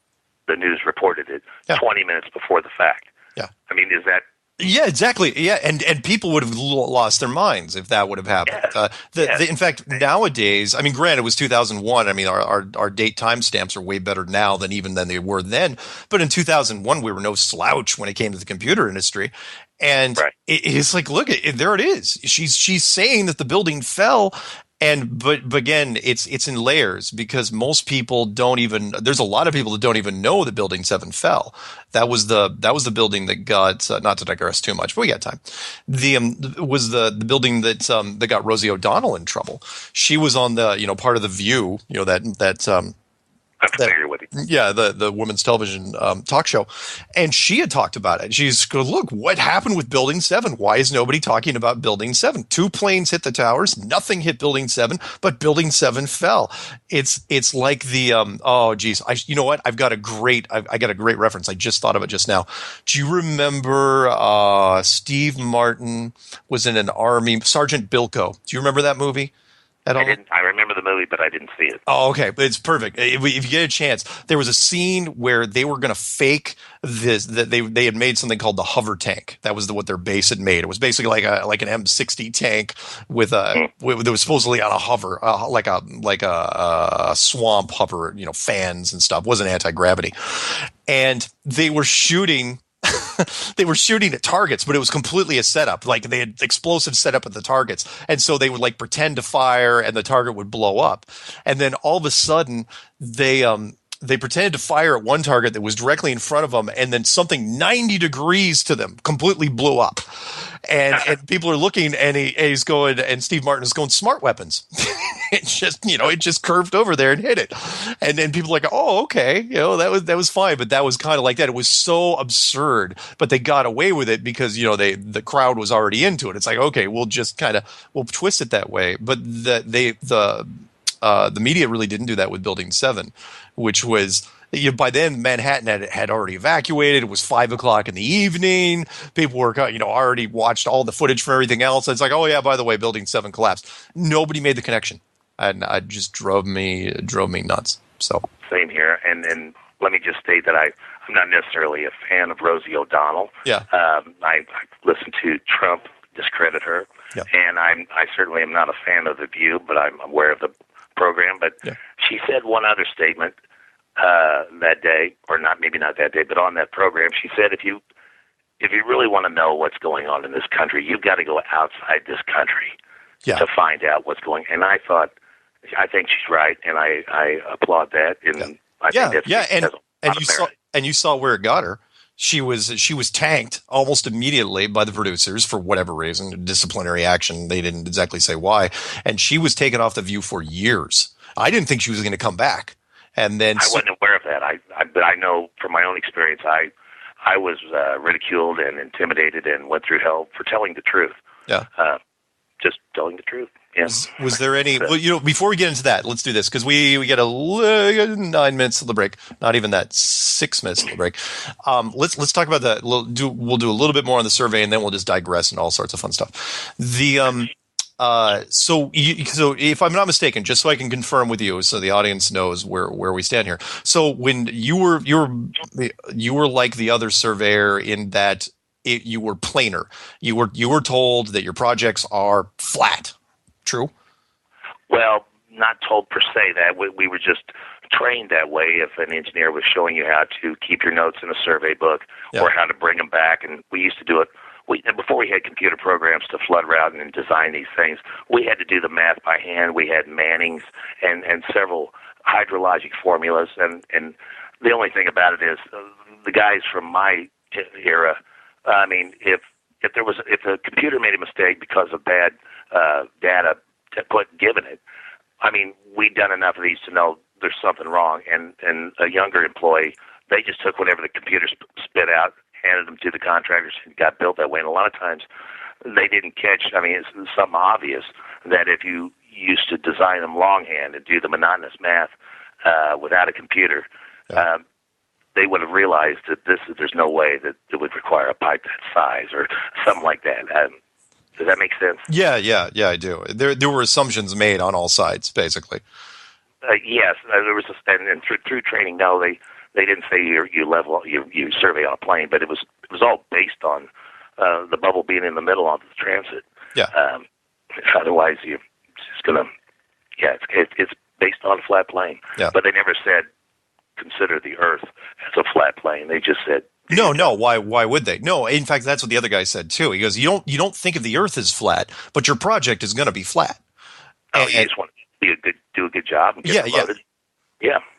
the news reported it, 20 minutes before the fact. Yeah, I mean, is that? Yeah, exactly. Yeah, and people would have lost their minds if that would have happened. In fact, nowadays, I mean, granted, it was 2001. I mean, our date timestamps are way better now than they were then. But in 2001, we were no slouch when it came to the computer industry. And it's like, look, there it is. She's saying that the building fell. But again, it's in layers because most people there's a lot of people that don't even know that Building 7 fell. That was the building that got, not to digress too much, but we got time. Was the building that got Rosie O'Donnell in trouble. She was on the, part of the View, I'm familiar with it. Yeah, the women's television talk show. And she had talked about it. She's going, look, what happened with Building 7? Why is nobody talking about Building 7? 2 planes hit the towers. Nothing hit Building 7, but Building 7 fell. It's like the, you know what? I got a great reference. I just thought of it just now. Do you remember Steve Martin was in an Army, Sergeant Bilko? Do you remember that movie? I remember the movie, but I didn't see it. Oh, okay. But it's perfect. If you get a chance, there was a scene where they were going to fake this, that they had made something called the hover tank. That was what their base had made. It was basically like an M60 tank that was supposedly on a hover, like a swamp hover, fans and stuff. It wasn't anti-gravity. And they were shooting at targets, but it was completely a setup. Like they had explosives set up at the targets. And so they would like pretend to fire and the target would blow up. And then all of a sudden they they pretended to fire at one target that was directly in front of them, and then something 90 degrees to them completely blew up. And people are looking, and he's going, and Steve Martin is going, smart weapons. It just curved over there and hit it. And then people are like, oh, okay, that was fine. But that was kind of like that. It was so absurd, but they got away with it because the crowd was already into it. It's like, okay, we'll twist it that way. But the media really didn't do that with Building 7, which was, by then Manhattan had already evacuated. It was 5:00 in the evening. People were, already watched all the footage from everything else. It's like, oh yeah, by the way, Building 7 collapsed. Nobody made the connection, and it just drove me nuts. So same here, and let me just state that I'm not necessarily a fan of Rosie O'Donnell. Yeah, I listen to Trump discredit her, yeah. And I certainly am not a fan of The View, but I'm aware of the program. But yeah. She said one other statement that day, or maybe not that day, but on that program, she said, if you really want to know what's going on in this country, you've got to go outside this country to find out what's going on. And I think she's right, and I applaud that. And I think that's you saw where it got her. She was tanked almost immediately by the producers for whatever reason, disciplinary action. They didn't exactly say why, and she was taken off The View for years. I didn't think she was going to come back, and then I wasn't aware of that. But I know from my own experience, I was ridiculed and intimidated and went through hell for telling the truth. Yeah, just telling the truth. Yes. Was there any? Well, before we get into that, let's do this because we get 9 minutes of the break. Not even that, 6 minutes of the break. Let's talk about that. We'll do a little bit more on the survey, and then we'll just digress and all sorts of fun stuff. So if I'm not mistaken, just so I can confirm with you, so the audience knows where we stand here. So when you were like the other surveyor in that you were planar. You were told that your projects are flat. True? Well, not told per se that. We were just trained that way. If an engineer was showing you how to keep your notes in a survey book or how to bring them back, and we used to do it. Before we had computer programs to flood route and design these things, we had to do the math by hand. We had Mannings and several hydrologic formulas. And the only thing about it is the guys from my era, I mean, if the computer made a mistake because of bad data given it, I mean, we'd done enough of these to know there's something wrong. And a younger employee, they just took whatever the computer spit out, handed them to the contractors, and got built that way. And a lot of times they didn't catch, I mean, it's something obvious that if you used to design them longhand and do the monotonous math without a computer, they would have realized that there's no way that it would require a pipe that size or something like that. Does that make sense? Yeah, I do. There were assumptions made on all sides, basically. Yes, there was, and through training. No, they didn't say you survey on a plane, but it was all based on the bubble being in the middle of the transit. Yeah. Otherwise, you're just gonna. Yeah, it's based on a flat plane. Yeah. But they never said consider the Earth as a flat plane. They just said. No. Why would they? No. In fact, that's what the other guy said too. He goes, you don't think of the Earth as flat, but your project is going to be flat. You just want to do a good job and get promoted.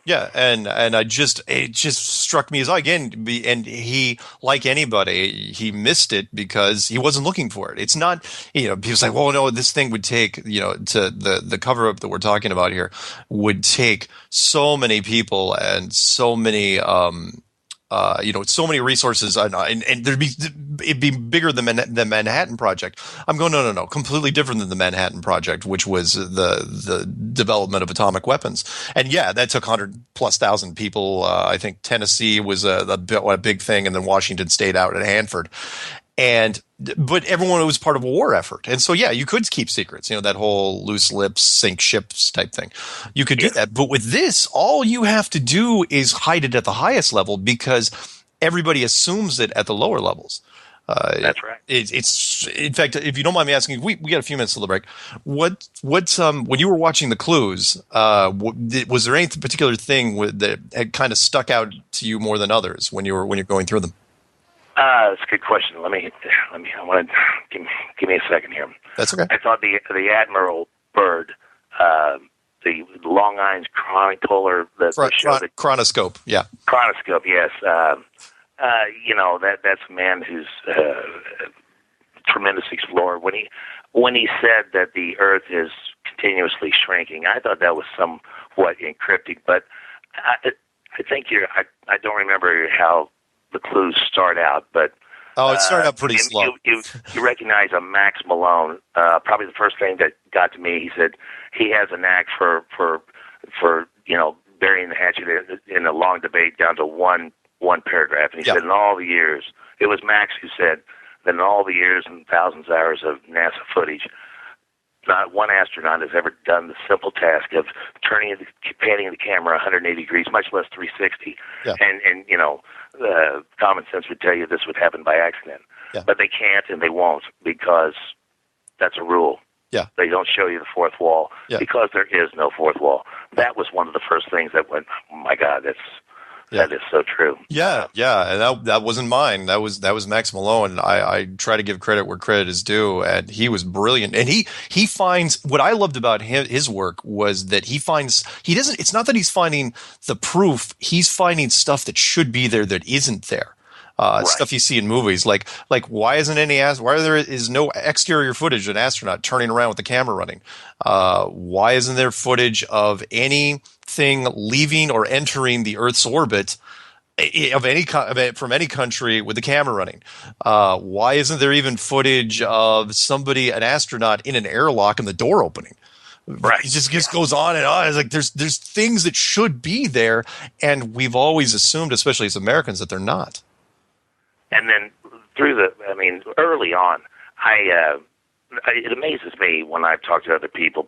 Yeah, and it just struck me as again, and he, like anybody, he missed it because he wasn't looking for it. It's not, people say, well, no, this thing would take, to the cover up that we're talking about here would take so many people and so many, so many resources, and it'd be bigger than the Manhattan Project. I'm going, no, completely different than the Manhattan Project, which was the development of atomic weapons. And yeah, that took 100,000+ people. I think Tennessee was a big thing, and then Washington State out at Hanford. But everyone was part of a war effort. And so, yeah, you could keep secrets, that whole loose lips, sink ships type thing. You could do that. But with this, all you have to do is hide it at the highest level because everybody assumes it at the lower levels. That's right. It's in fact, if you don't mind me asking, we got a few minutes till the break. What when you were watching the clues, was there any particular thing that had kind of stuck out to you more than others when you're going through them? That's a good question. Let me. I want to give me a second here. That's okay. I thought the Admiral Byrd the Long Island Chronicle, or the show that Chronoscope. Yeah, Chronoscope. Yes, that's a man who's a tremendous explorer. When he said that the Earth is continuously shrinking, I thought that was somewhat cryptic, but I think I don't remember how the clues start out, but it started out pretty slow. You recognize a Max Malone. Probably the first thing that got to me, he said he has a knack for burying the hatchet in a long debate down to one paragraph. And he said in all the years, it was Max who said that in all the years and thousands of hours of NASA footage, not one astronaut has ever done the simple task of panning the camera 180 degrees, much less 360. Yeah. And common sense would tell you this would happen by accident. Yeah. But they can't and they won't, because that's a rule. Yeah. They don't show you the fourth wall because there is no fourth wall. That was one of the first things that went, oh my God, that is so true. Yeah, and that wasn't mine. That was Max Malone. I try to give credit where credit is due, and he was brilliant. And he finds, what I loved about his work was that it's not that he's finding the proof, he's finding stuff that should be there that isn't there. Right. Stuff you see in movies, like why there is no exterior footage of an astronaut turning around with the camera running? Why isn't there footage of anything leaving or entering the Earth's orbit from any country with the camera running? Why isn't there even footage of an astronaut in an airlock and the door opening? Right. It just goes on and on. It's like there's things that should be there, and we've always assumed, especially as Americans, that they're not. And then early on, it amazes me when I talk to other people,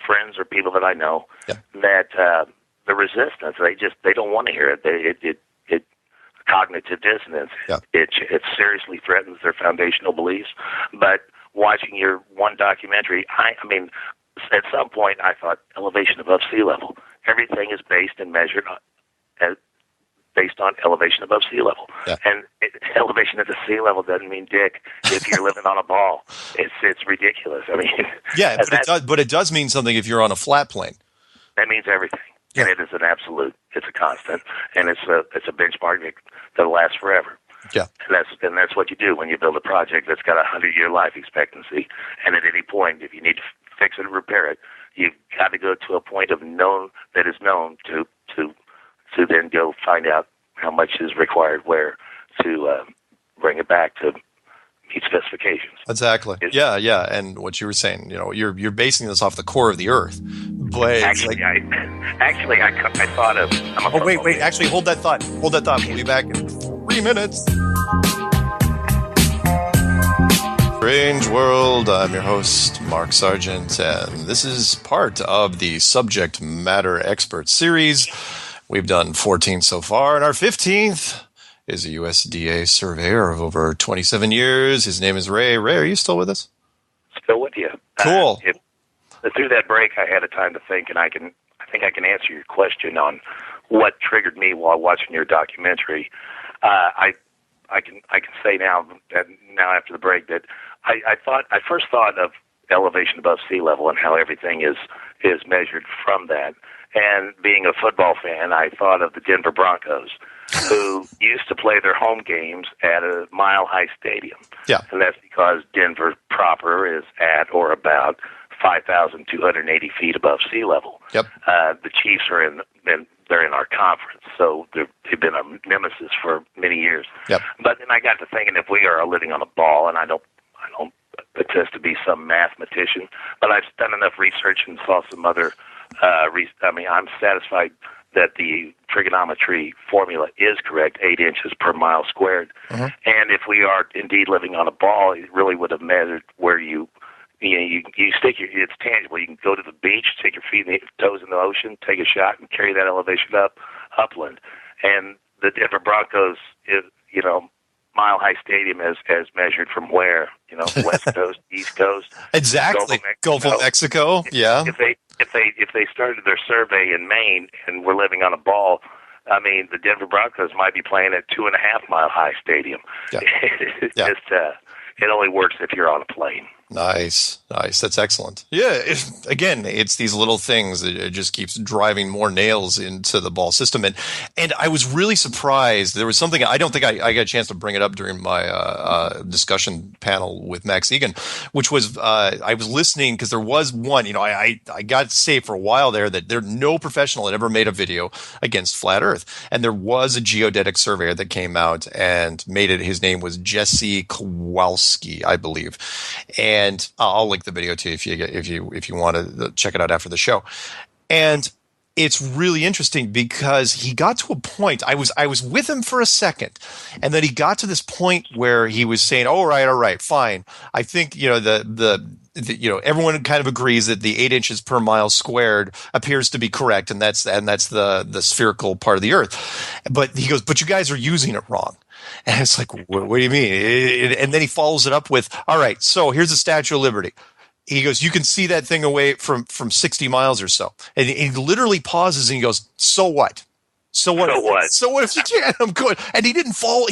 friends or people that I know, that the resistance, they don't want to hear it. It cognitive dissonance. Yeah. It seriously threatens their foundational beliefs. But watching your one documentary, at some point I thought elevation above sea level. Everything is based and measured based on elevation above sea level. Yeah. And elevation at the sea level doesn't mean dick if you're living on a ball. It's ridiculous. But it does mean something if you're on a flat plane. That means everything. Yeah. And it is an absolute. It's a constant, and it's a benchmark that'll last forever. Yeah. And that's what you do when you build a project that's got 100-year life expectancy. And at any point, if you need to fix it or repair it, you've got to go to a point of known to then go find out how much is required where to bring it back to meet specifications. Exactly. Yeah. And what you were saying, you're basing this off the core of the Earth. But I thought of. Wait. Actually, hold that thought. We'll be back in 3 minutes. Strange World. I'm your host, Mark Sargent, and this is part of the Subject Matter Expert series. We've done 14 so far, and our 15th is a USDA Surveyor of over 27 years. His name is Ray. Ray, are you still with us? Still with you. Cool. Through that break, I had a time to think, and I think I can answer your question on what triggered me while watching your documentary. I can say now after the break that I first thought of elevation above sea level and how everything is measured from that. And being a football fan, I thought of the Denver Broncos, who used to play their home games at a mile-high stadium. Yeah. And that's because Denver proper is at or about 5,280 feet above sea level. Yep. The Chiefs are they're in our conference, so they've been a nemesis for many years. Yep. But then I got to thinking, if we are living on a ball, and I don't pretend to be some mathematician, but I've done enough research and saw some other. I'm satisfied that the trigonometry formula is correct, 8 inches per mile squared. Mm-hmm. And if we are indeed living on a ball, it really would have mattered where you stick it's tangible. You can go to the beach, stick your feet and toes in the ocean, take a shot, and carry that elevation upland. And the Denver Broncos, Mile High Stadium as measured from where? West Coast, East Coast, exactly. Gulf of Mexico. Yeah. If they started their survey in Maine and we're living on a ball, the Denver Broncos might be playing at 2.5 Mile High Stadium. Yeah. It only works if you're on a plane. Nice. That's excellent. Yeah. Again, it's these little things. It just keeps driving more nails into the ball system. And I was really surprised. There was something I don't think I got a chance to bring it up during my discussion panel with Max Egan, which was I was listening because there was one. I got to say for a while there that no professional had ever made a video against flat Earth, and there was a geodetic surveyor that came out and made it. His name was Jesse Kowalski, I believe, and I'll link the video to you if you want to check it out after the show. And it's really interesting because he got to a point. I was with him for a second, and then he got to this point where he was saying, "All right, fine. I think everyone kind of agrees that the 8 inches per mile squared appears to be correct, and that's the spherical part of the Earth." But he goes, "But you guys are using it wrong." And it's like, what do you mean? And then he follows it up with, "All right, so here's the Statue of Liberty." He goes, "You can see that thing away from 60 miles or so." And he literally pauses and he goes, "So what? So what? So what? So what if you can't?" I'm good. And he didn't follow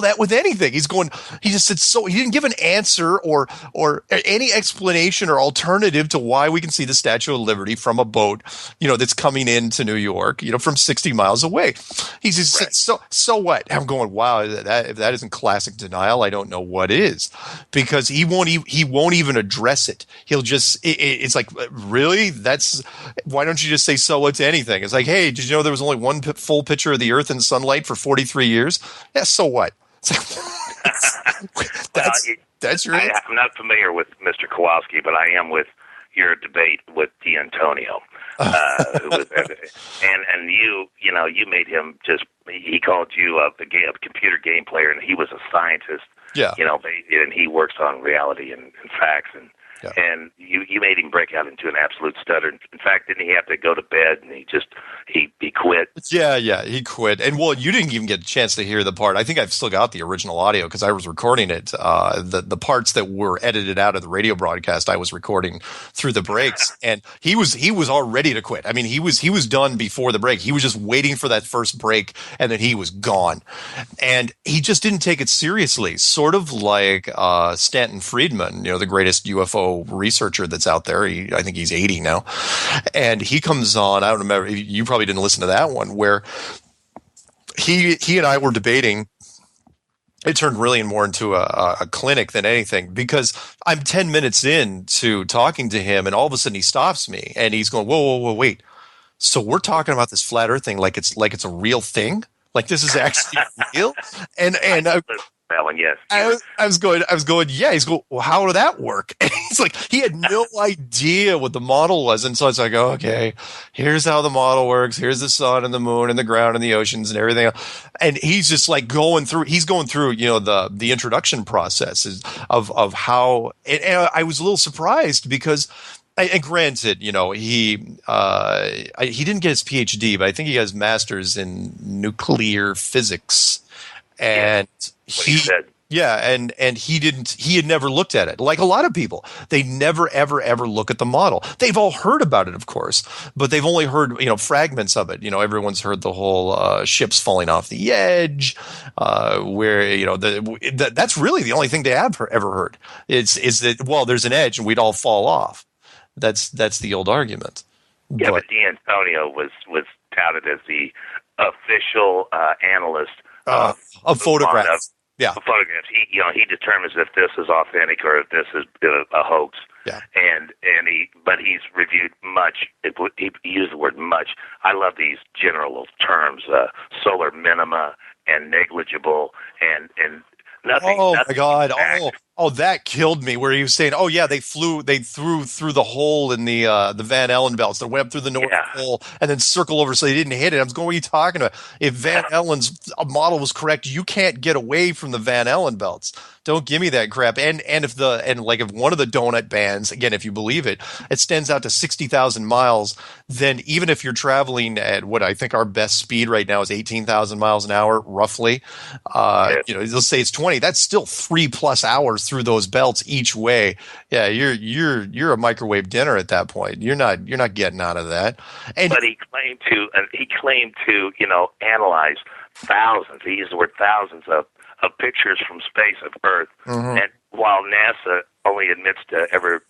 that with anything. He just said, so he didn't give an answer or any explanation or alternative to why we can see the Statue of Liberty from a boat, that's coming into New York, from 60 miles away. He just said, so what? And I'm going, wow, if that isn't classic denial, I don't know what is, because he won't even address it. He'll just, it's like, really? Why don't you just say so what to anything? It's like, hey, did you know there was only one full picture of the Earth in sunlight for 43 years? Yeah, so what? It's like, that's your answer. I'm not familiar with Mr. Kowalski, but I am with your debate with D'Antonio. And you made him he called you a computer game player, and he was a scientist. Yeah. And he works on reality and facts, and Yeah. And you made him break out into an absolute stutter. In fact, didn't he have to go to bed and he quit? Yeah, he quit. And well, you didn't even get a chance to hear the part. I think I've still got the original audio because I was recording it. The parts that were edited out of the radio broadcast, I was recording through the breaks. And he was all ready to quit. I mean, he was done before the break. He was just waiting for that first break, and then he was gone. And he just didn't take it seriously. Sort of like Stanton Friedman, the greatest UFO researcher that's out there. I think he's 80 now. And he comes on, I don't remember, you probably didn't listen to that one, where he and I were debating. It turned really more into a clinic than anything, because I'm 10 minutes into talking to him, and all of a sudden he stops me and he's going, whoa, wait. So we're talking about this flat Earth thing like it's a real thing? Like this is actually real? And that one, yes. I was going, yeah. He's going, well, how did that work? And he's like, he had no idea what the model was. And so it's like, okay, here's how the model works. Here's the sun and the moon and the ground and the oceans and everything else. And he's just like going through the introduction process of how, and I was a little surprised because, and granted, he didn't get his PhD, but I think he has master's in nuclear physics. And he had never looked at it. Like a lot of people, they never, ever look at the model. They've all heard about it, of course, but they've only heard, fragments of it. Everyone's heard the whole ships falling off the edge, where, that's really the only thing they have ever heard is that, well, there's an edge and we'd all fall off. That's the old argument. Yeah, but D'Antonio was touted as the official analyst of photographs. Of photographs. He determines if this is authentic or if this is a hoax. Yeah. But he's reviewed much. He used the word much. I love these general terms: solar minima and negligible and nothing. Oh nothing my God! exact. Oh, that killed me. Where he was saying, "Oh yeah, they threw through the hole in the Van Allen belts that went up through the North Pole and then circle over so they didn't hit it." I was going, "What are you talking about? If Van Allen's model was correct, you can't get away from the Van Allen belts. Don't give me that crap." And if one of the donut bands, again, if you believe it, extends out to 60,000 miles, then even if you're traveling at what I think our best speed right now is 18,000 miles an hour, roughly, let's say it's 20. That's still 3+ hours through those belts each way. Yeah, you're a microwave dinner at that point. You're not getting out of that. But he claimed to analyze thousands. He used the word thousands of pictures from space of Earth, and while NASA only admits to ever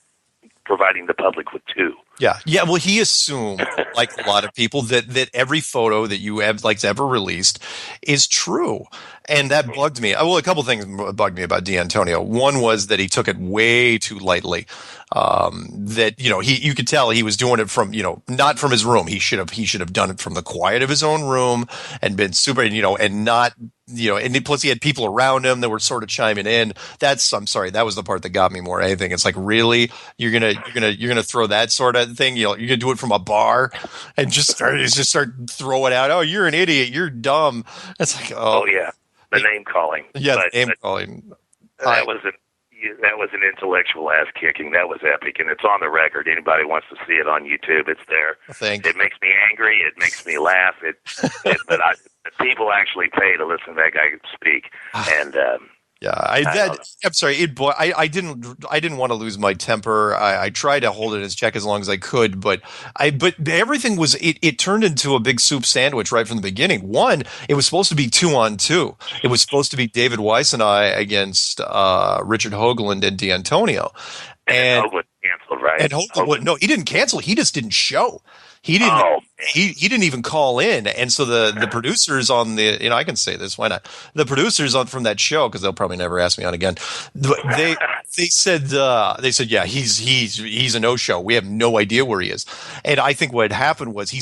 providing the public with 2. Yeah. Yeah. Well, he assumed, like a lot of people, that every photo that you have ever released is true. And that bugged me. Well, a couple of things bugged me about D'Antonio. One was that he took it way too lightly. That, you could tell he was doing it from, not from his room. He should have done it from the quiet of his own room and been super, and not, and plus he had people around him that were sort of chiming in. I'm sorry, that was the part that got me more than anything. It's like, really, you're gonna throw that sort of thing? You're gonna do it from a bar and just start throwing out, oh, you're an idiot, you're dumb. It's like, oh yeah, the name calling. Yeah, the name calling. That was an intellectual ass kicking. That was epic, and it's on the record. Anybody wants to see it on YouTube, it's there. It makes me angry. It makes me laugh. But people actually pay to listen to that guy speak, and yeah, I'm sorry. I didn't want to lose my temper. I tried to hold it in check as long as I could, but everything was it turned into a big soup sandwich right from the beginning. One, it was supposed to be 2-on-2. It was supposed to be David Weiss and I against Richard Hoagland and D'Antonio. And Hoagland canceled, right? And Hoagland, no, he didn't cancel. He just didn't show. He didn't. He didn't even call in, and so the producers on the I can say this, why not? The producers from that show, because they'll probably never ask me on again. They said yeah, he's a no show. We have no idea where he is, and I think what happened was he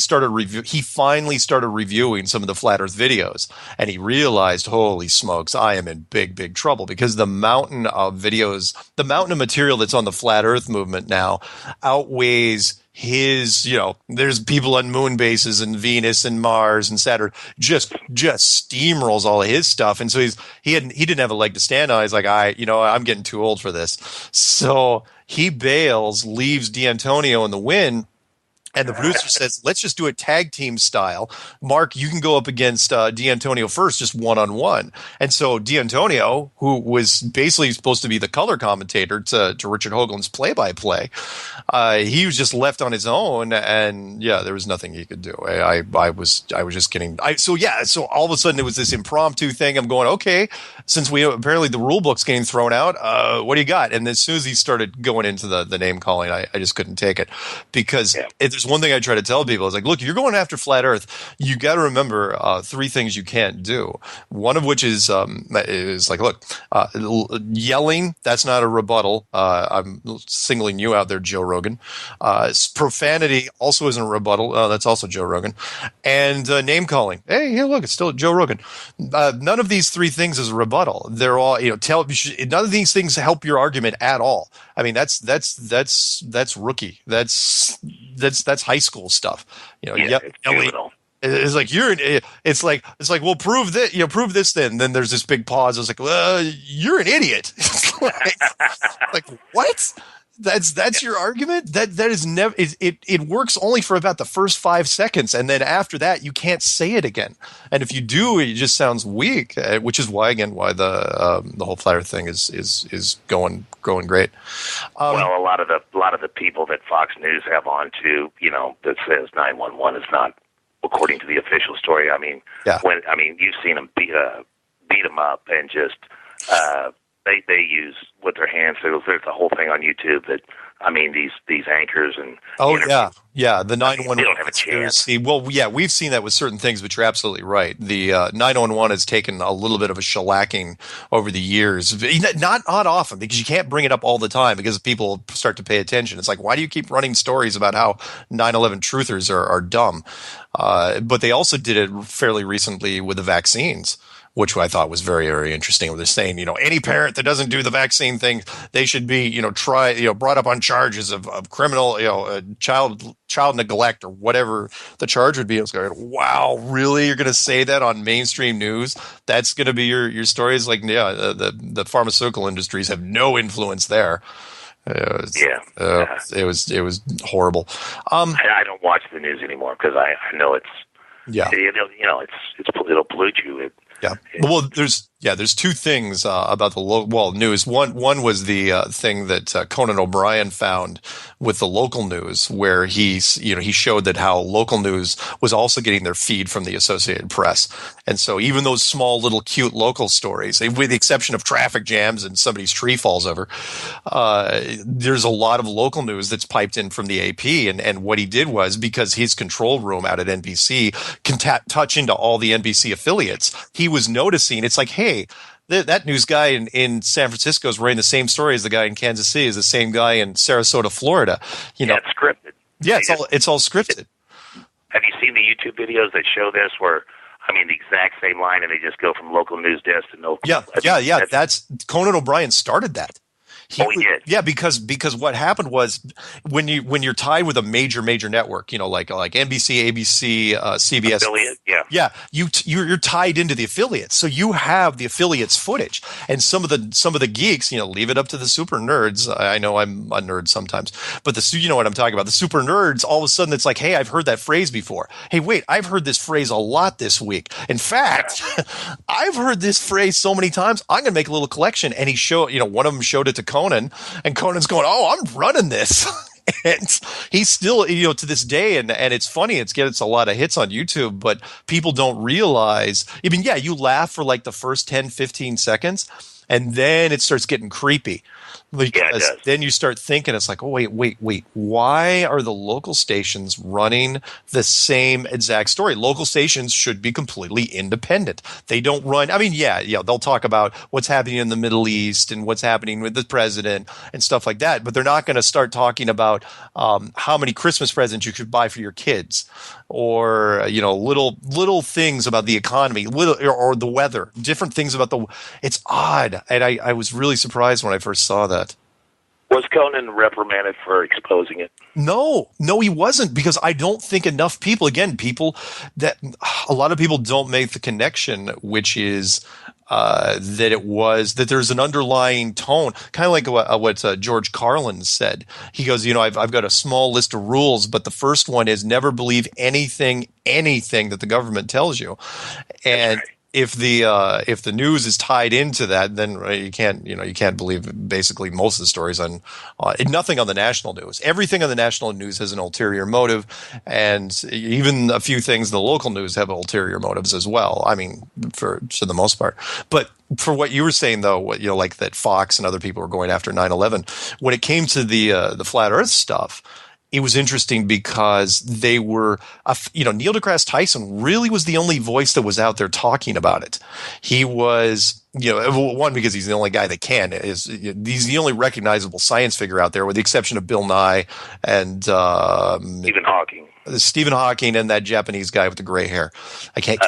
finally started reviewing some of the Flat Earth videos, and he realized, holy smokes, I am in big trouble, because the mountain of videos, the mountain of material that's on the Flat Earth movement now outweighs his, there's people on moon bases and Venus and Mars and Saturn, just steamrolls all of his stuff. And so he didn't have a leg to stand on. He's like, I'm getting too old for this. So he bails, leaves D'Antonio in the wind. And the producer says, let's just do it tag team style. Mark, you can go up against D'Antonio first, just one-on-one. And so D'Antonio, who was basically supposed to be the color commentator to Richard Hoagland's play-by-play, he was just left on his own. And yeah, there was nothing he could do. I was just kidding. So all of a sudden it was this impromptu thing. I'm going, okay, since apparently the rule book's getting thrown out, what do you got? And as soon as he started going into the name calling, I just couldn't take it, because there's one thing I try to tell people is like, look, you're going after Flat Earth. You got to remember 3 things you can't do. One of which is like, look, yelling. That's not a rebuttal. I'm singling you out there, Joe Rogan. Profanity also isn't a rebuttal. That's also Joe Rogan. And name calling. Hey, look, it's still Joe Rogan. None of these 3 things is a rebuttal. They're all, none of these things help your argument at all. I mean, that's rookie. That's high school stuff. It's like it's like, well, prove that, prove this. Then there's this big pause. It's like, well, you're an idiot. like what? That's your argument? That is never. It works only for about the first 5 seconds, and then after that, you can't say it again. And if you do, it just sounds weak. Which is why the whole Flat Earth thing is going great. Well, a lot of the people that Fox News have on to, that says 911 is not, according to the official story. I mean, you've seen them beat them up and just. They use with their hands. There's the whole thing on YouTube that, these anchors and the 911 they don't have a chance. Well, yeah, we've seen that with certain things, but you're absolutely right. The 911 has taken a little bit of a shellacking over the years. Not often, because you can't bring it up all the time, because people start to pay attention. It's like, why do you keep running stories about how 9/11 truthers are dumb? But they also did it fairly recently with the vaccines, which I thought was very, very interesting. Where they're saying, any parent that doesn't do the vaccine thing, they should be, brought up on charges of criminal, child neglect or whatever the charge would be. I was going, wow, really? You're going to say that on mainstream news? That's going to be your story? It's like, the pharmaceutical industries have no influence there. It was horrible. I don't watch the news anymore because I know it's it'll pollute you. Yeah. Well, there's Yeah, there's two things about the news. One was the thing that Conan O'Brien found with the local news, where he showed that how local news was also getting their feed from the Associated Press, and so even those small little cute local stories, with the exception of traffic jams and somebody's tree falls over, there's a lot of local news that's piped in from the AP. And what he did was, because his control room out at NBC can touch into all the NBC affiliates, he was noticing it's like, hey, that news guy in San Francisco is writing the same story as the guy in Kansas City, is the same guy in Sarasota, Florida. Yeah, it's scripted. Yeah, it's all scripted. Have you seen the YouTube videos that show this where, I mean, the exact same line, and they just go from local news desk to no. Yeah. That's Conan O'Brien started that. He did. Yeah, because what happened was, when you're tied with a major network, like NBC, ABC, CBS, affiliate, yeah, you're tied into the affiliates, so you have the affiliates footage, and some of the geeks, leave it up to the super nerds. I know I'm a nerd sometimes, but you know what I'm talking about. The super nerds, all of a sudden, it's like, hey, I've heard that phrase before. Hey, wait, I've heard this phrase a lot this week. In fact, I've heard this phrase so many times. I'm going to make a little collection, and one of them showed it to Conan, and Conan's going, "Oh, I'm running this." And he's still, to this day, and it's funny, it gets a lot of hits on YouTube, but people don't realize, I mean, yeah, you laugh for like the first 10, 15 seconds, and then it starts getting creepy. Because then you start thinking, it's like, oh, wait, why are the local stations running the same exact story? Local stations should be completely independent. They don't run. I mean, yeah, they'll talk about what's happening in the Middle East and what's happening with the president and stuff like that, but they're not going to start talking about how many Christmas presents you should buy for your kids, or little things about the economy, or the weather, different things about it's odd. And I was really surprised when I first saw that. Was Conan reprimanded for exposing it? No, he wasn't, because I don't think enough people, that a lot of people don't make the connection, which is that there's an underlying tone, kind of like what George Carlin said. He goes, I've got a small list of rules, but the first one is never believe anything that the government tells you. And right. If the news is tied into that, then you can't believe basically most of the stories on nothing on the national news. Everything on the national news has an ulterior motive, and even a few things in the local news have ulterior motives as well. I mean, for the most part. But for what you were saying, though, like that Fox and other people were going after 9/11, when it came to the Flat Earth stuff, it was interesting because they were, Neil deGrasse Tyson really was the only voice that was out there talking about it. He was, one, because he's the only guy that he's the only recognizable science figure out there, with the exception of Bill Nye and Stephen Hawking and that Japanese guy with the gray hair. I can't.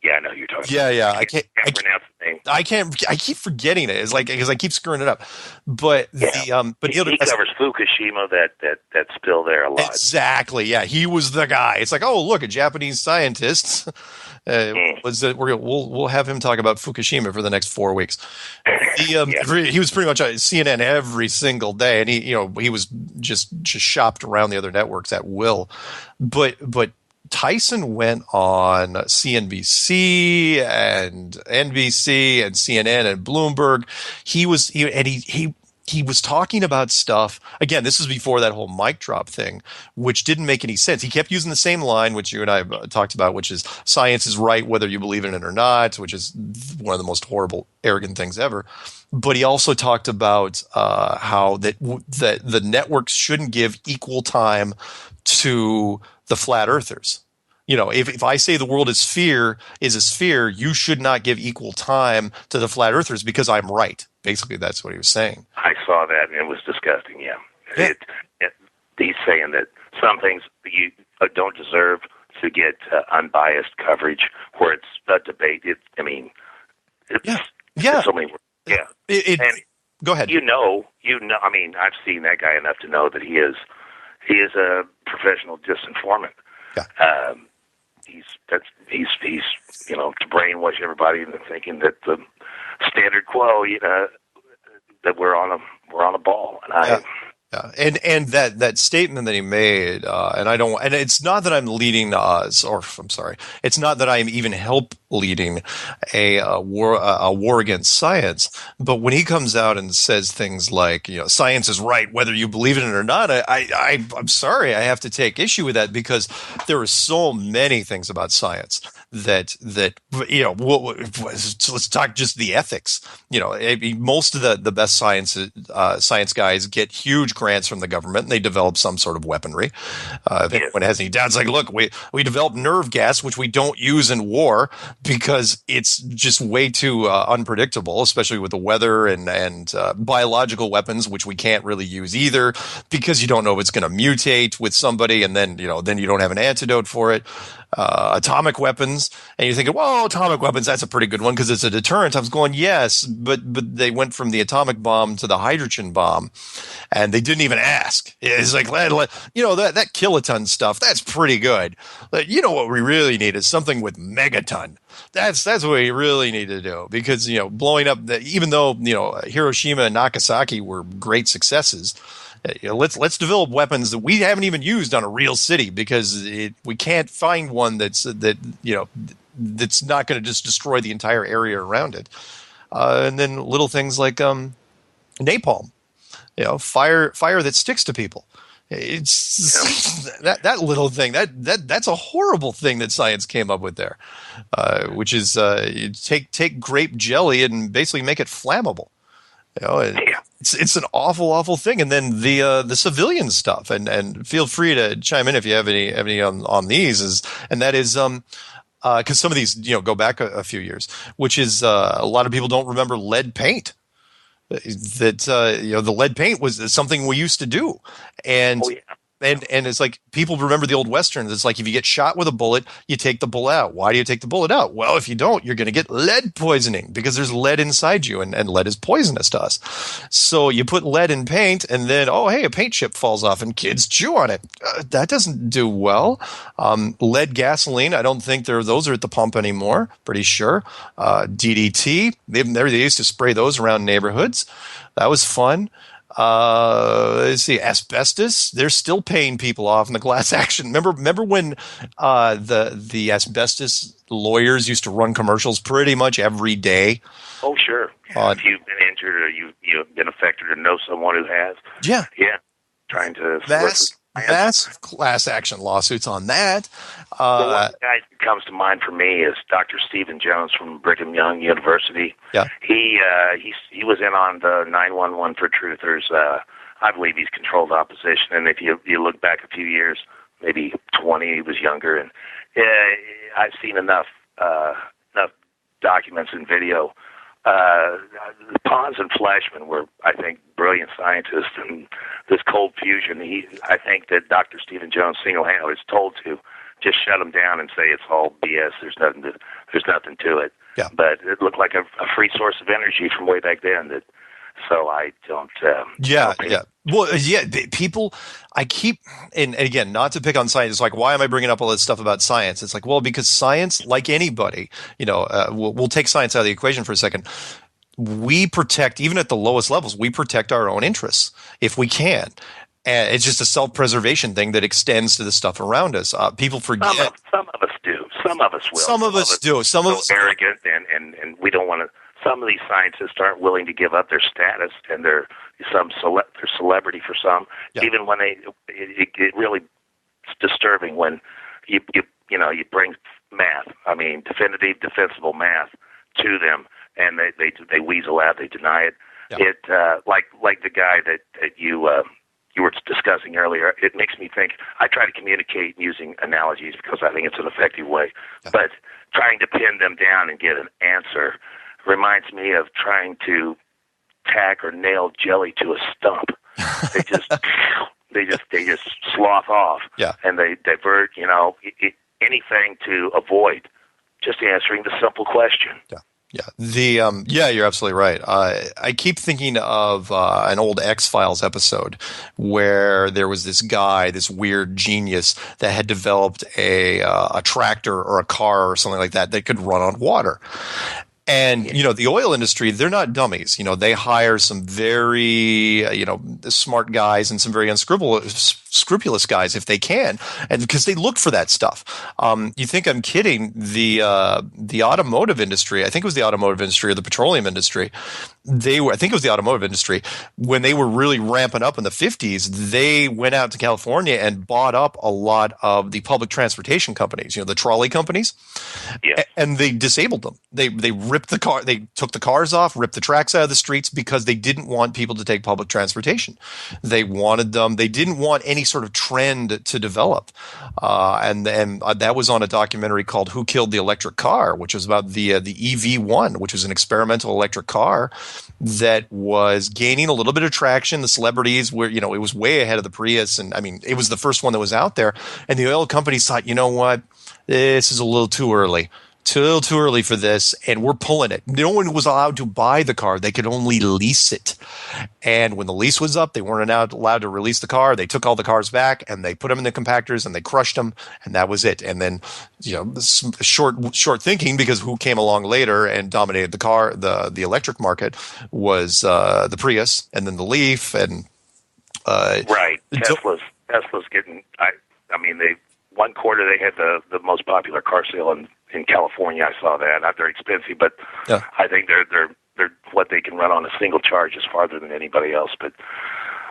Yeah, I know who you're talking. Yeah. I can't pronounce the name. I keep forgetting it. It's like, because I keep screwing it up. But he covers Fukushima, that spill there, a lot. Exactly. Yeah, he was the guy. It's like, oh, look, a Japanese scientist. We'll have him talk about Fukushima for the next 4 weeks. He was pretty much on CNN every single day, and he was just shopped around the other networks at will. But Tyson went on CNBC and NBC and CNN and Bloomberg. He was talking about stuff. Again, this is before that whole mic drop thing, which didn't make any sense. He kept using the same line, which you and I have talked about, which is science is right whether you believe in it or not, which is one of the most horrible, arrogant things ever. But he also talked about how that the networks shouldn't give equal time to the flat earthers. If I say the world is a sphere, you should not give equal time to the flat earthers because I'm right. Basically, that's what he was saying. I saw that, and it was disgusting. Yeah. He's saying that some things you don't deserve to get unbiased coverage, where it's a debate. It's so many words. Yeah. Go ahead. I mean, I've seen that guy enough to know that he is a professional disinformant. Yeah. He's to brainwash everybody into thinking that the status quo, that we're on a ball. And Yeah, and that statement that he made, and I don't, and it's not that I'm leading us, or I'm sorry, it's not that I'm even help leading a war against science. But when he comes out and says things like, science is right whether you believe in it or not, I'm sorry, I have to take issue with that, because there are so many things about science that let's talk just the ethics. Most of the best science guys get huge grants from the government, and they develop some sort of weaponry. If anyone has any doubts, like, look, we developed nerve gas, which we don't use in war because it's just way too unpredictable, especially with the weather, and biological weapons, which we can't really use either, because you don't know if it's going to mutate with somebody, and then you don't have an antidote for it. Atomic weapons, and you're thinking, well, atomic weapons, that's a pretty good one because it's a deterrent. I was going, yes, but they went from the atomic bomb to the hydrogen bomb, and they didn't even ask. It's like, that kiloton stuff, that's pretty good. But what we really need is something with megaton. That's what we really need to do, because blowing up even though Hiroshima and Nagasaki were great successes, let's develop weapons that we haven't even used on a real city, because we can't find one that's not going to just destroy the entire area around it. And then little things like napalm, fire that sticks to people. It's that little thing that's a horrible thing that science came up with there, which is take grape jelly and basically make it flammable. It's an awful thing. And then the civilian stuff, and feel free to chime in if you have any on these, and that is because some of these go back a few years, which is a lot of people don't remember lead paint. That the lead paint was something we used to do, and it's like people remember the old westerns. It's like if you get shot with a bullet, you take the bullet out. Why do you take the bullet out? Well, if you don't, you're going to get lead poisoning, because there's lead inside you, and lead is poisonous to us. So you put lead in paint, and then a paint chip falls off and kids chew on it. That doesn't do well. Lead gasoline, I don't think those are at the pump anymore. Pretty sure. DDT, they used to spray those around neighborhoods. That was fun. Let's see, asbestos. They're still paying people off in the class action. Remember when the asbestos lawyers used to run commercials pretty much every day? Oh, sure. If you've been injured or you've been affected or know someone who has. Yeah. Trying to massive class action lawsuits on that. The one guy that comes to mind for me is Dr. Stephen Jones from Brigham Young University. Yeah. He was in on the 911 for truthers. I believe he's controlled opposition, and if you look back a few years, maybe 20, he was younger, and I've seen enough documents and video. Pons and Flashman were, I think, brilliant scientists, and this cold fusion. I think that Dr. Stephen Jones single-handedly was told to just shut them down and say it's all BS. There's nothing to it. Yeah. But it looked like a free source of energy from way back then. So I don't. Yeah. Well, people. I keep, and again, not to pick on science. It's like, why am I bringing up all this stuff about science? It's like, well, because science, like anybody, we'll take science out of the equation for a second. We protect, even at the lowest levels, we protect our own interests if we can. And it's just a self-preservation thing that extends to the stuff around us. People forget. Some of us do. Some of us will. Some of us do. Some of us arrogant, and we don't want to. Some of these scientists aren't willing to give up their status and their celebrity for some. Yeah. Even when it really it's disturbing when you bring math. I mean, defensible math to them, and they weasel out. They deny it. Yeah. It like the guy that you were discussing earlier. It makes me think. I try to communicate using analogies because I think it's an effective way. Yeah. But trying to pin them down and get an answer reminds me of trying to tack or nail jelly to a stump. They just slough off. Yeah. And they divert, anything to avoid just answering the simple question. Yeah. You're absolutely right. I keep thinking of an old X-Files episode where there was this guy, this weird genius that had developed a tractor or a car or something like that could run on water. And, the oil industry, they're not dummies. They hire some very, smart guys and some very scrupulous guys if they can, and because they look for that stuff. You think I'm kidding? The automotive industry, I think it was the automotive industry or the petroleum industry, I think it was the automotive industry, when they were really ramping up in the 50s, they went out to California and bought up a lot of the public transportation companies, the trolley companies. Yes. And they disabled them. They ripped the car. They took the cars off, ripped the tracks out of the streets because they didn't want people to take public transportation. They wanted them. They didn't want any sort of trend to develop. And that was on a documentary called "Who Killed the Electric Car," which was about the EV1, which was an experimental electric car that was gaining a little bit of traction. The celebrities were, it was way ahead of the Prius, and I mean, it was the first one that was out there. And the oil companies thought, you know what, this is a little too early. Too early for this, and we're pulling it. No one was allowed to buy the car. They could only lease it. And when the lease was up, they weren't allowed to release the car. They took all the cars back, and they put them in the compactors, and they crushed them, and that was it. And then, short thinking, because who came along later and dominated the electric market was the Prius, and then the Leaf, and right. Tesla's getting. I mean, one quarter they had the most popular car sale in California. I saw that. Not very expensive, but yeah. I think they're what they can run on a single charge is farther than anybody else. But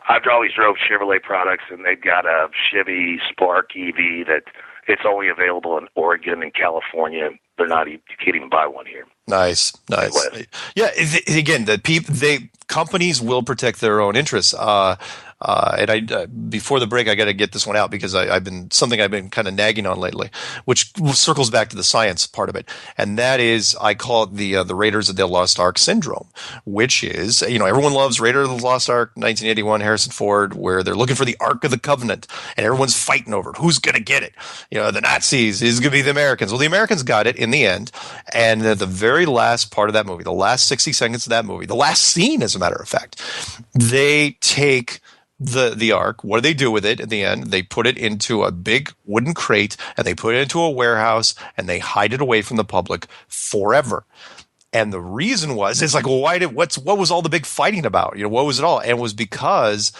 I've always drove Chevrolet products, and they've got a Chevy Spark EV that it's only available in Oregon and California. They're not. You can't even buy one here. Nice. Yeah. Again, companies will protect their own interests. And before the break, I got to get this one out because I've been kind of nagging on lately, which circles back to the science part of it, and that is I call it the Raiders of the Lost Ark syndrome, which is everyone loves Raiders of the Lost Ark, 1981, Harrison Ford, where they're looking for the Ark of the Covenant, and everyone's fighting over it. Who's going to get it? The Nazis. Is going to be the Americans. Well, the Americans got it in the end, and the very last part of that movie, the last 60 seconds of that movie, the last scene, as a matter of fact, they take the ark. What do they do with it at the end? They put it into a big wooden crate, and they put it into a warehouse, and they hide it away from the public forever. And the reason was, it's like, well, what was all the big fighting about? What was it all? And it was because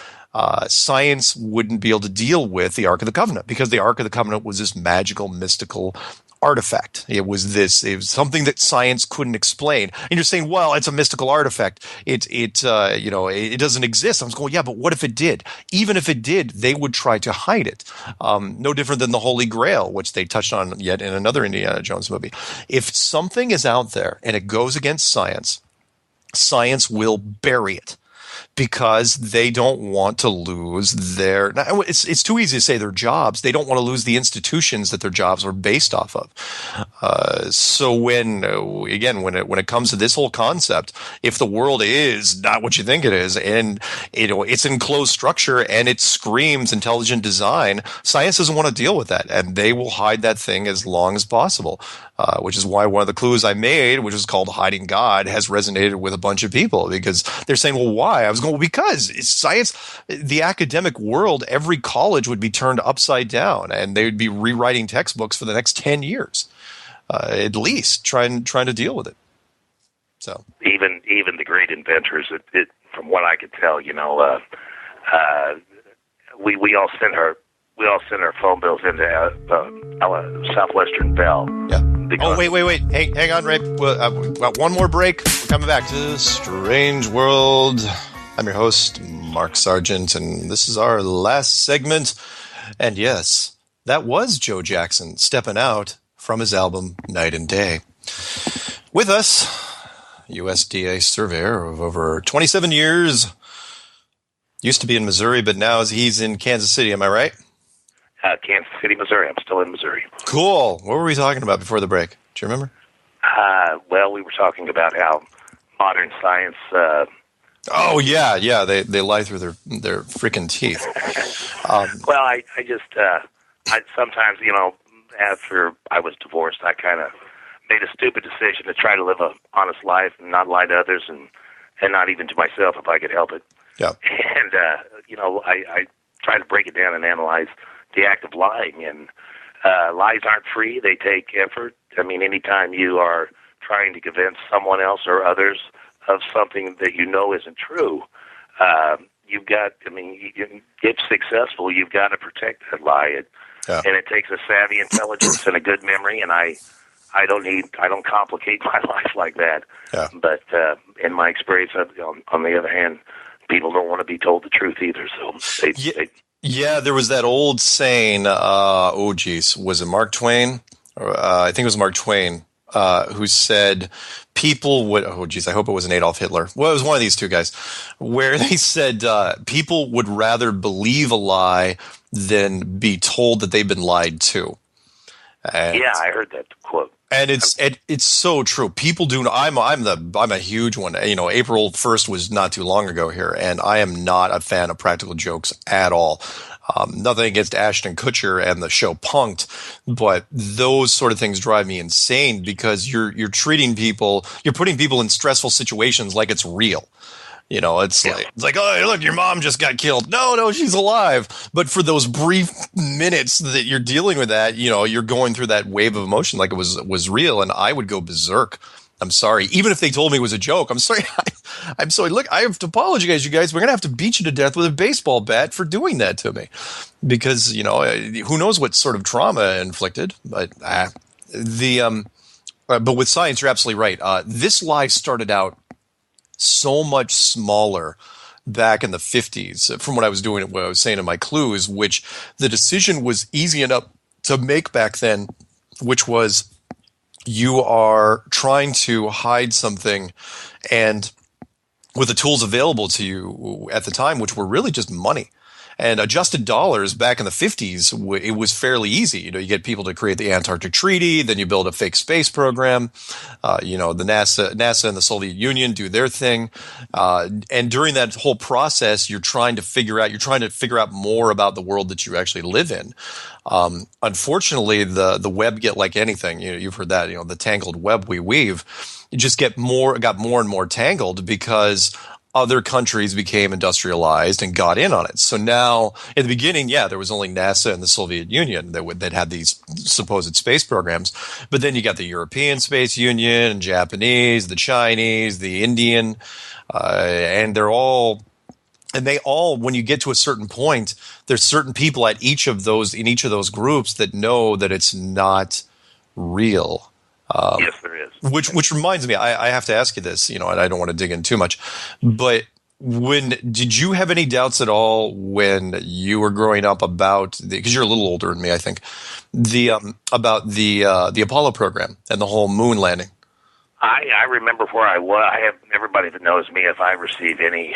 science wouldn't be able to deal with the Ark of the Covenant, because the Ark of the Covenant was this magical, mystical artifact. It was something that science couldn't explain. And you're saying, well, it's a mystical artifact. It doesn't exist. I was going, yeah, but what if it did? Even if it did, they would try to hide it. No different than the Holy Grail, which they touched on yet in another Indiana Jones movie. If something is out there and it goes against science, science will bury it, because they don't want to lose their. It's too easy to say their jobs. They don't want to lose the institutions that their jobs are based off of. So when it comes to this whole concept, if the world is not what you think it is, and it's enclosed structure and it screams intelligent design, science doesn't want to deal with that, and they will hide that thing as long as possible. Which is why one of the clues I made, which is called Hiding God, has resonated with a bunch of people, because they're saying, well, why? I was going, well, because it's science, the academic world, every college would be turned upside down, and they would be rewriting textbooks for the next 10 years, at least, trying to deal with it. So even the great inventors, from what I could tell, we all send our phone bills into Southwestern Bell. Yeah. Oh, wait. Hey, hang on, Ray. We've got one more break. We're coming back to Strange World. I'm your host, Mark Sargent, and this is our last segment. And yes, that was Joe Jackson stepping out from his album Night and Day. With us, USDA Surveyor of over 27 years. Used to be in Missouri, but now he's in Kansas City. Am I right? Kansas City, Missouri. I'm still in Missouri. Cool. What were we talking about before the break? Do you remember? Well, we were talking about how modern science. Oh yeah. They lie through their freaking teeth. Well, I just sometimes after I was divorced, I kind of made a stupid decision to try to live an honest life and not lie to others and not even to myself if I could help it. Yeah. And I try to break it down and analyze the act of lying, and lies aren't free. They take effort. I mean, anytime you are trying to convince someone else or others of something that you know isn't true, you've got, I mean, if successful, you've got to protect that lie. And it takes a savvy intelligence and a good memory, and I don't complicate my life like that. Yeah. But in my experience, on the other hand, people don't want to be told the truth either. So yeah, there was that old saying, was it Mark Twain? I think it was Mark Twain, who said people would, I hope it wasn't Adolf Hitler. Well, it was one of these two guys, where they said people would rather believe a lie than be told that they've been lied to. And, yeah, I heard that quote. And it's so true. People do. I'm a huge one. You know, April 1st was not too long ago here, and I am not a fan of practical jokes at all. Nothing against Ashton Kutcher and the show Punk'd, but those sort of things drive me insane because you're treating people, you're putting people in stressful situations like it's real. You know, it's like, oh, look, your mom just got killed. No, she's alive. But for those brief minutes that you're dealing with that, you know, you're going through that wave of emotion like it was real, and I would go berserk. I'm sorry. Even if they told me it was a joke, I'm sorry. I'm sorry. Look, I have to apologize, you guys. We're going to have to beat you to death with a baseball bat for doing that to me. Because, you know, who knows what sort of trauma inflicted. But but with science, you're absolutely right. This lie started out so much smaller back in the 50s from what I was doing, what I was saying in my clues, which the decision was easy enough to make back then, which was you are trying to hide something and with the tools available to you at the time, which were really just money. And adjusted dollars back in the 50s, it was fairly easy. You know, you get people to create the Antarctic Treaty, then you build a fake space program. You know, the NASA and the Soviet Union do their thing. And during that whole process, you're trying to figure out more about the world that you actually live in. Unfortunately, the web get like anything. You know, you've heard that, you know, the tangled web we weave. It just got more and more tangled because other countries became industrialized and got in on it. So now, in the beginning, there was only NASA and the Soviet Union that had these supposed space programs. But then you got the European Space Union, and Japanese, the Chinese, the Indian, and they all, when you get to a certain point, there's certain people in each of those groups that know that it's not real. Yes, there is. Which reminds me, I have to ask you this, you know, and I don't want to dig in too much, but did you have any doubts at all when you were growing up about because you're a little older than me, I think, about the Apollo program and the whole moon landing? I remember where I was. I have everybody that knows me. If I receive any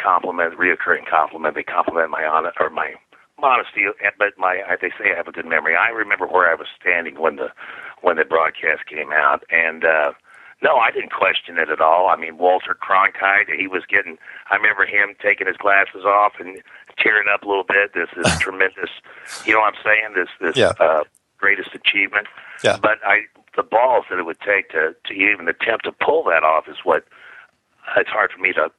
compliment, reoccurring compliment, they compliment my honor or my modesty, but they say I have a good memory. I remember where I was standing when the broadcast came out, and no, I didn't question it at all. I mean, Walter Cronkite, I remember him taking his glasses off and tearing up a little bit. This is tremendous, you know what I'm saying? This greatest achievement. Yeah. But the balls that it would take to even attempt to pull that off is what it's hard for me to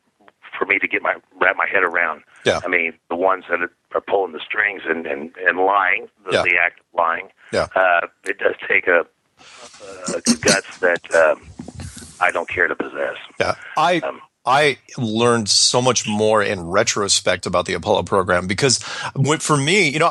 wrap my head around. Yeah. I mean, the ones that are pulling the strings and lying, the act of lying. Yeah. It does take a guts that I don't care to possess. Yeah. I learned so much more in retrospect about the Apollo program because for me, you know,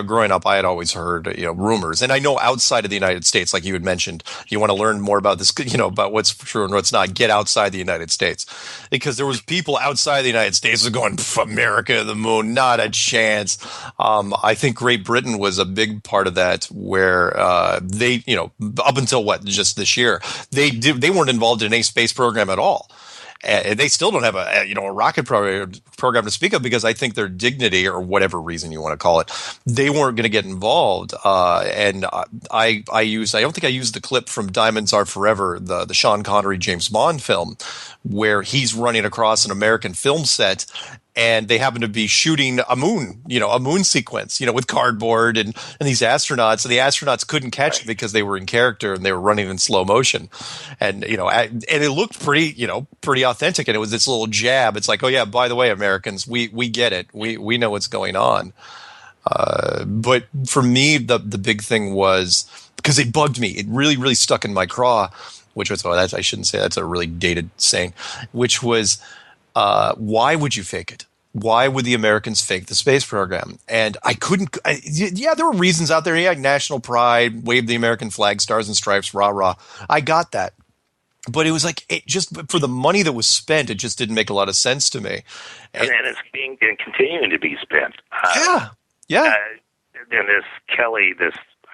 growing up, I had always heard, you know, rumors, and I know outside of the United States, like you had mentioned, you want to learn more about this, you know, about what's true and what's not, get outside the United States, because there was people outside the United States who were going, America, the moon, not a chance. I think Great Britain was a big part of that, where they, you know, up until just this year, they weren't involved in any space program at all. And they still don't have a rocket program to speak of, because I think their dignity, or whatever reason you want to call it, they weren't going to get involved. And I don't think I used the clip from Diamonds Are Forever, the Sean Connery James Bond film, where he's running across an American film set, and they happen to be shooting a moon sequence, you know, with cardboard and these astronauts, and the astronauts couldn't catch them because they were in character and they were running in slow motion. And, you know, and it looked pretty authentic. And it was this little jab. It's like, oh yeah, by the way, Americans, we get it. We know what's going on. But for me, the big thing was because it bugged me. It really, really stuck in my craw, which was, I shouldn't say that's a really dated saying, which was, why would you fake it? Why would the Americans fake the space program? And I couldn't, yeah, there were reasons out there. Yeah, national pride, wave the American flag, stars and stripes, rah, rah. I got that. But it was like, it just for the money that was spent, it just didn't make a lot of sense to me. And it's being and continuing to be spent. Yeah. And this Kelly,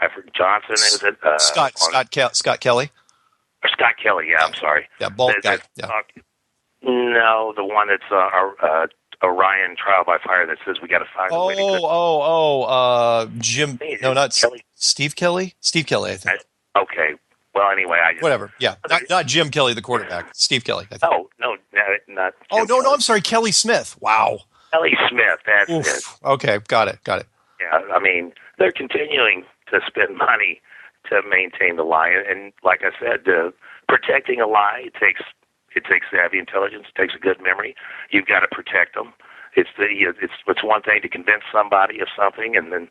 I forget Johnson, is it? Scott Kelly. Or Scott Kelly, yeah, I'm sorry. Yeah, bald guy. Yeah. No, the one that's Orion trial by fire that says we got to find a way to Jim. No, not Kelly. Steve Kelly. Steve Kelly, I think. Okay. Well, anyway, whatever. Yeah, not Jim Kelly, the quarterback. Steve Kelly. I think. Oh no, not. Oh no, I'm sorry, Kelly Smith. Wow. Kelly Smith. That's it. Okay, got it. Yeah, I mean, they're continuing to spend money to maintain the lie, and like I said, protecting a lie takes savvy intelligence, it takes a good memory. You've got to protect them. It's one thing to convince somebody of something, and then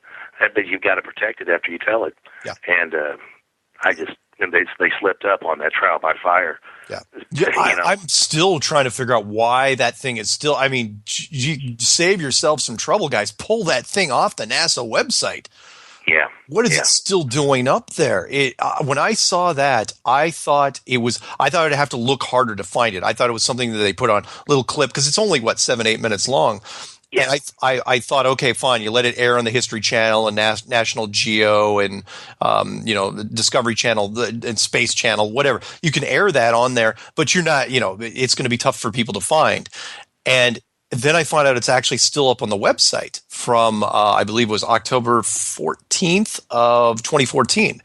but you've got to protect it after you tell it. Yeah. And they slipped up on that trial by fire. Yeah. I'm still trying to figure out why that thing is still. I mean, you save yourself some trouble, guys. Pull that thing off the NASA website. Yeah. What is it still doing up there? When I saw that, I thought I'd have to look harder to find it. I thought it was something that they put on a little clip because it's only 7-8 minutes long. Yeah. And I thought, okay, fine. You let it air on the History Channel and National Geo and the Discovery Channel and Space Channel, whatever. You can air that on there, but you're not. It's going to be tough for people to find. And then I find out it's actually still up on the website from I believe it was October 14th of 2014.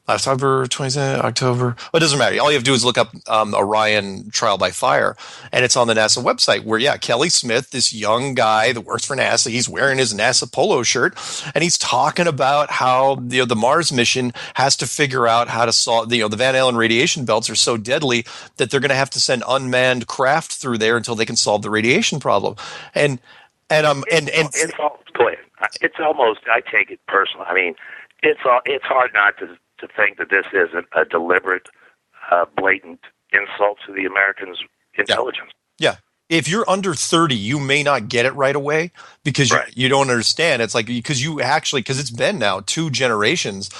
October 20th, October. Well, it doesn't matter. All you have to do is look up Orion Trial by Fire, and it's on the NASA website where, Kelly Smith, this young guy that works for NASA, he's wearing his NASA polo shirt, and he's talking about how the Mars mission has to figure out how to solve, the Van Allen radiation belts are so deadly that they're going to have to send unmanned craft through there until they can solve the radiation problem. And it's all, go ahead. It's almost, I take it personally. I mean, it's hard not to think that this isn't a deliberate, blatant insult to the Americans' intelligence. Yeah. If you're under 30, you may not get it right away because you don't understand. It's like because it's been now 2 generations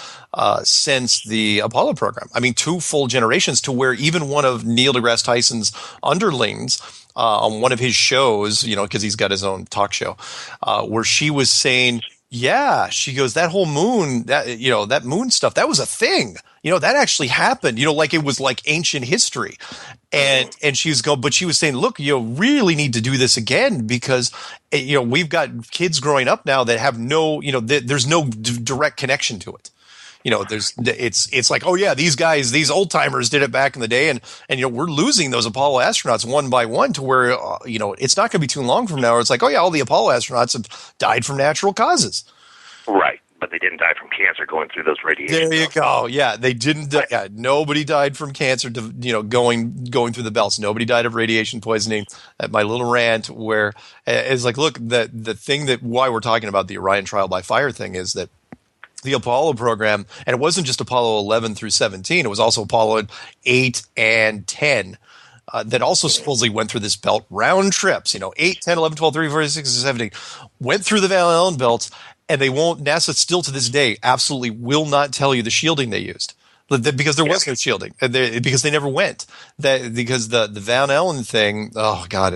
since the Apollo program. I mean, 2 full generations to where even one of Neil deGrasse Tyson's underlings on one of his shows, because he's got his own talk show, where she was saying, yeah, she goes, that whole moon, that moon stuff, that was a thing. That actually happened, like it was like ancient history. And she was going, but she was saying, look, you really need to do this again because, we've got kids growing up now that have no, there's no direct connection to it. It's like, oh yeah, these guys, these old timers did it back in the day. And we're losing those Apollo astronauts one by one to where, it's not going to be too long from now where it's like, oh yeah, all the Apollo astronauts have died from natural causes. Right. But they didn't die from cancer going through those radiation. There you go. Yeah. They didn't. Nobody died from cancer going through the belts. Nobody died of radiation poisoning. At my little rant where it's like, look, the thing that why we're talking about the Orion trial by fire thing is that the Apollo program, and it wasn't just Apollo 11 through 17, it was also Apollo 8 and 10 that also supposedly went through this belt round trips, 8, 10, 11, 12, 13, 14, 16, 17, went through the Van Allen belts, and NASA still to this day absolutely will not tell you the shielding they used. Because there was no shielding, because they never went. Because the Van Allen thing, oh God,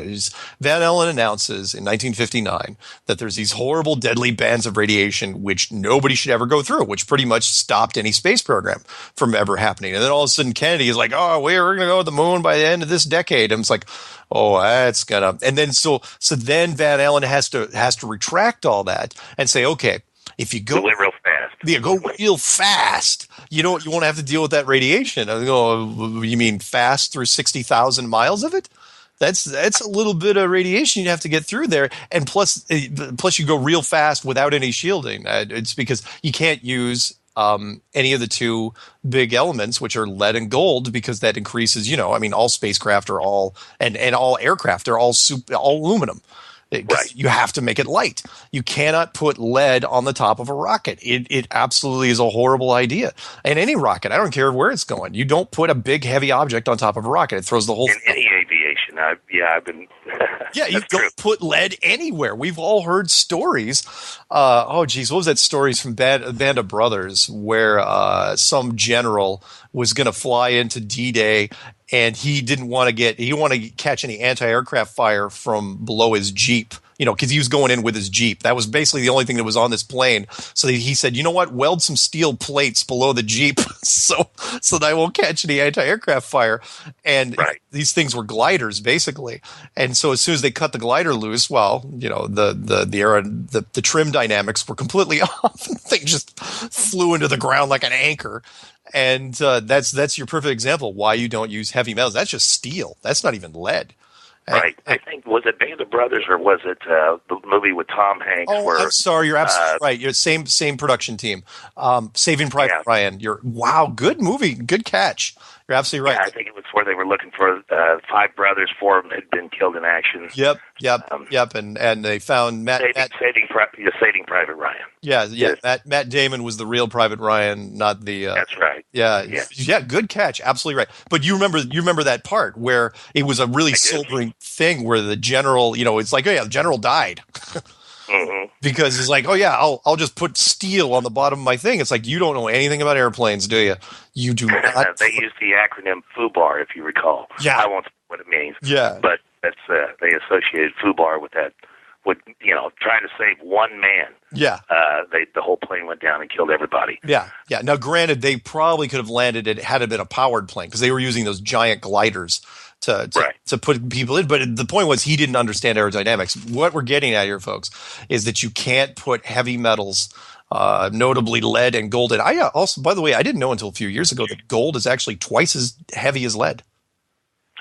Van Allen announces in 1959 that there's these horrible, deadly bands of radiation which nobody should ever go through, which pretty much stopped any space program from ever happening. And then all of a sudden Kennedy is like, oh, we're going to go to the moon by the end of this decade. And it's like, oh, that's gonna. And then so then Van Allen has to retract all that and say, okay, if you go real fast, go real fast, you won't have to deal with that radiation. I go, you mean fast through 60,000 miles of it? That's a little bit of radiation you have to get through there, and plus you go real fast without any shielding. It's because you can't use any of the 2 big elements, which are lead and gold, because that increases. All spacecraft are all and all aircraft are all aluminum. Right. You have to make it light. You cannot put lead on the top of a rocket. It absolutely is a horrible idea. And any rocket, I don't care where it's going. You don't put a big, heavy object on top of a rocket. It throws the whole In any aviation, I've been. Yeah, you That's don't true. put lead anywhere. We've all heard stories. Oh, geez, what was that stories from Band of Brothers where some general was going to fly into D-Day and he wanted to catch any anti-aircraft fire from below his Jeep. Because he was going in with his Jeep. That was basically the only thing that was on this plane. So he said, you know what? Weld some steel plates below the Jeep so that I won't catch any anti-aircraft fire. And these things were gliders, basically. And so as soon as they cut the glider loose, well, the trim dynamics were completely off. The thing just flew into the ground like an anchor. And that's your perfect example why you don't use heavy metals. That's just steel. That's not even lead. Right. I think, was it Band of Brothers or was it the movie with Tom Hanks? I'm sorry. You're absolutely right. You're same production team. Saving Private Ryan. Wow, good movie. Good catch. You're absolutely right. Yeah, I think it was where they were looking for 5 brothers. 4 of them had been killed in action. Yep. And they found Saving Private Ryan. Yeah. Yes. Matt Damon was the real Private Ryan, not the. That's right. Yeah. Good catch. Absolutely right. But you remember that part where it was a really sobering thing where the general, it's like, oh yeah, the general died. Mm-hmm. Because it's like, oh yeah, I'll just put steel on the bottom of my thing. It's like, you don't know anything about airplanes, do you? You do not. They use the acronym FUBAR, if you recall. Yeah. I won't say what it means. Yeah. But that's they associated FUBAR with that. With trying to save one man. Yeah. The whole plane went down and killed everybody. Yeah. Now, granted, they probably could have landed it had it been a powered plane because they were using those giant gliders to put people in. But the point was he didn't understand aerodynamics. What we're getting at here, folks, is that you can't put heavy metals, notably lead and gold. And I also, by the way, I didn't know until a few years ago that gold is actually twice as heavy as lead.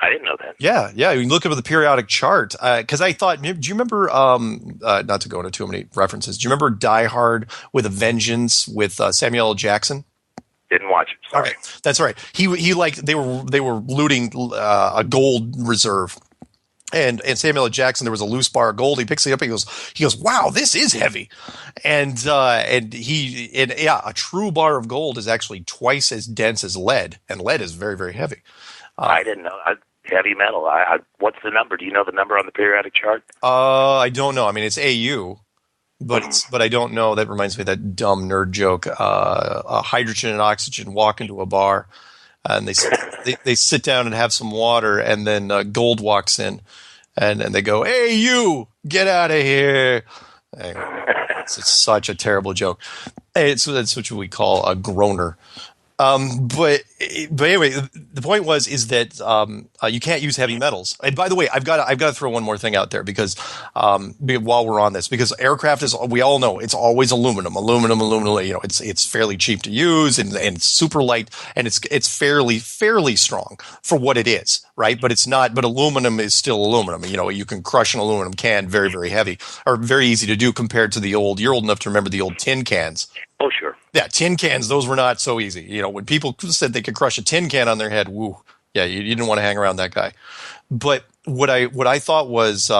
I didn't know that. Yeah. You look at the periodic chart because I thought. Do you remember? Not to go into too many references. Do you remember Die Hard with a Vengeance with Samuel L. Jackson? Didn't watch it. Sorry. Okay, that's all right. He they were looting a gold reserve. And Samuel L. Jackson, there was a loose bar of gold. He picks it up. He goes, wow, this is heavy. And a true bar of gold is actually twice as dense as lead, and lead is very, very heavy. I didn't know. Heavy metal. What's the number? Do you know the number on the periodic chart? I don't know. I mean, it's AU, but I don't know. That reminds me of that dumb nerd joke. Hydrogen and oxygen walk into a bar, and they sit down and have some water, and then gold walks in, and they go, "Hey, you, get out of here!" It's such a terrible joke. That's what we call a groaner. But anyway, the point is that you can't use heavy metals. And by the way, I've got to throw one more thing out there because while we're on this, because aircraft is, we all know it's always aluminum. It's fairly cheap to use and it's super light and it's fairly strong for what it is, right? But it's not. But aluminum is still aluminum. You can crush an aluminum can very, very heavy or very easy to do compared to the old. You're old enough to remember the old tin cans. Oh, sure. Yeah, tin cans, those were not so easy. When people said they could crush a tin can on their head, woo, yeah, you didn't want to hang around that guy. But what I thought was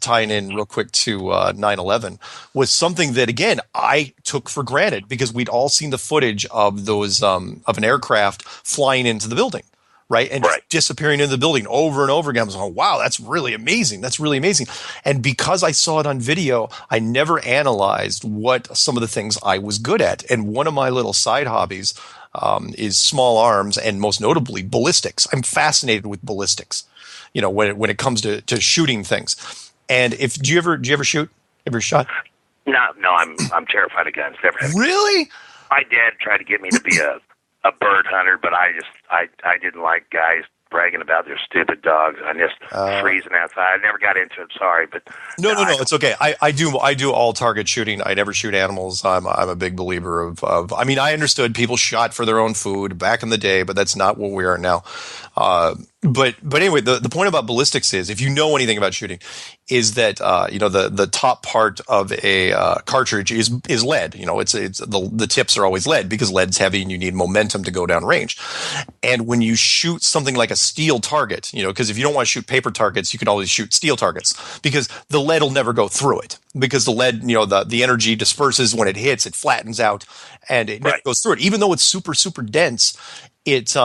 tying in real quick to 9/11 was something that, again, I took for granted because we'd all seen the footage of those of an aircraft flying into the building. Right. And just disappearing into the building over and over again. I was like, wow, that's really amazing. That's really amazing. And because I saw it on video, I never analyzed what some of the things I was good at. And one of my little side hobbies is small arms and most notably ballistics. I'm fascinated with ballistics, when it comes to shooting things. And do you ever shoot? Ever shot? No, I'm terrified of guns. Never have. Really? My dad tried to get me to be a bird hunter, but I didn't like guys bragging about their stupid dogs. I just freezing outside. I never got into it. Sorry, but no, it's okay. I do all target shooting. I never shoot animals. I'm a big believer of. I mean, I understood people shot for their own food back in the day, but that's not what we are now. But anyway, the point about ballistics is, if you know anything about shooting, is that the top part of a cartridge is lead. It's the tips are always lead because lead's heavy and you need momentum to go down range. And when you shoot something like a steel target, because if you don't want to shoot paper targets, you can always shoot steel targets because the lead will never go through it because the lead, the energy disperses when it hits, it flattens out, and it never goes through it. Even though it's super super dense, it's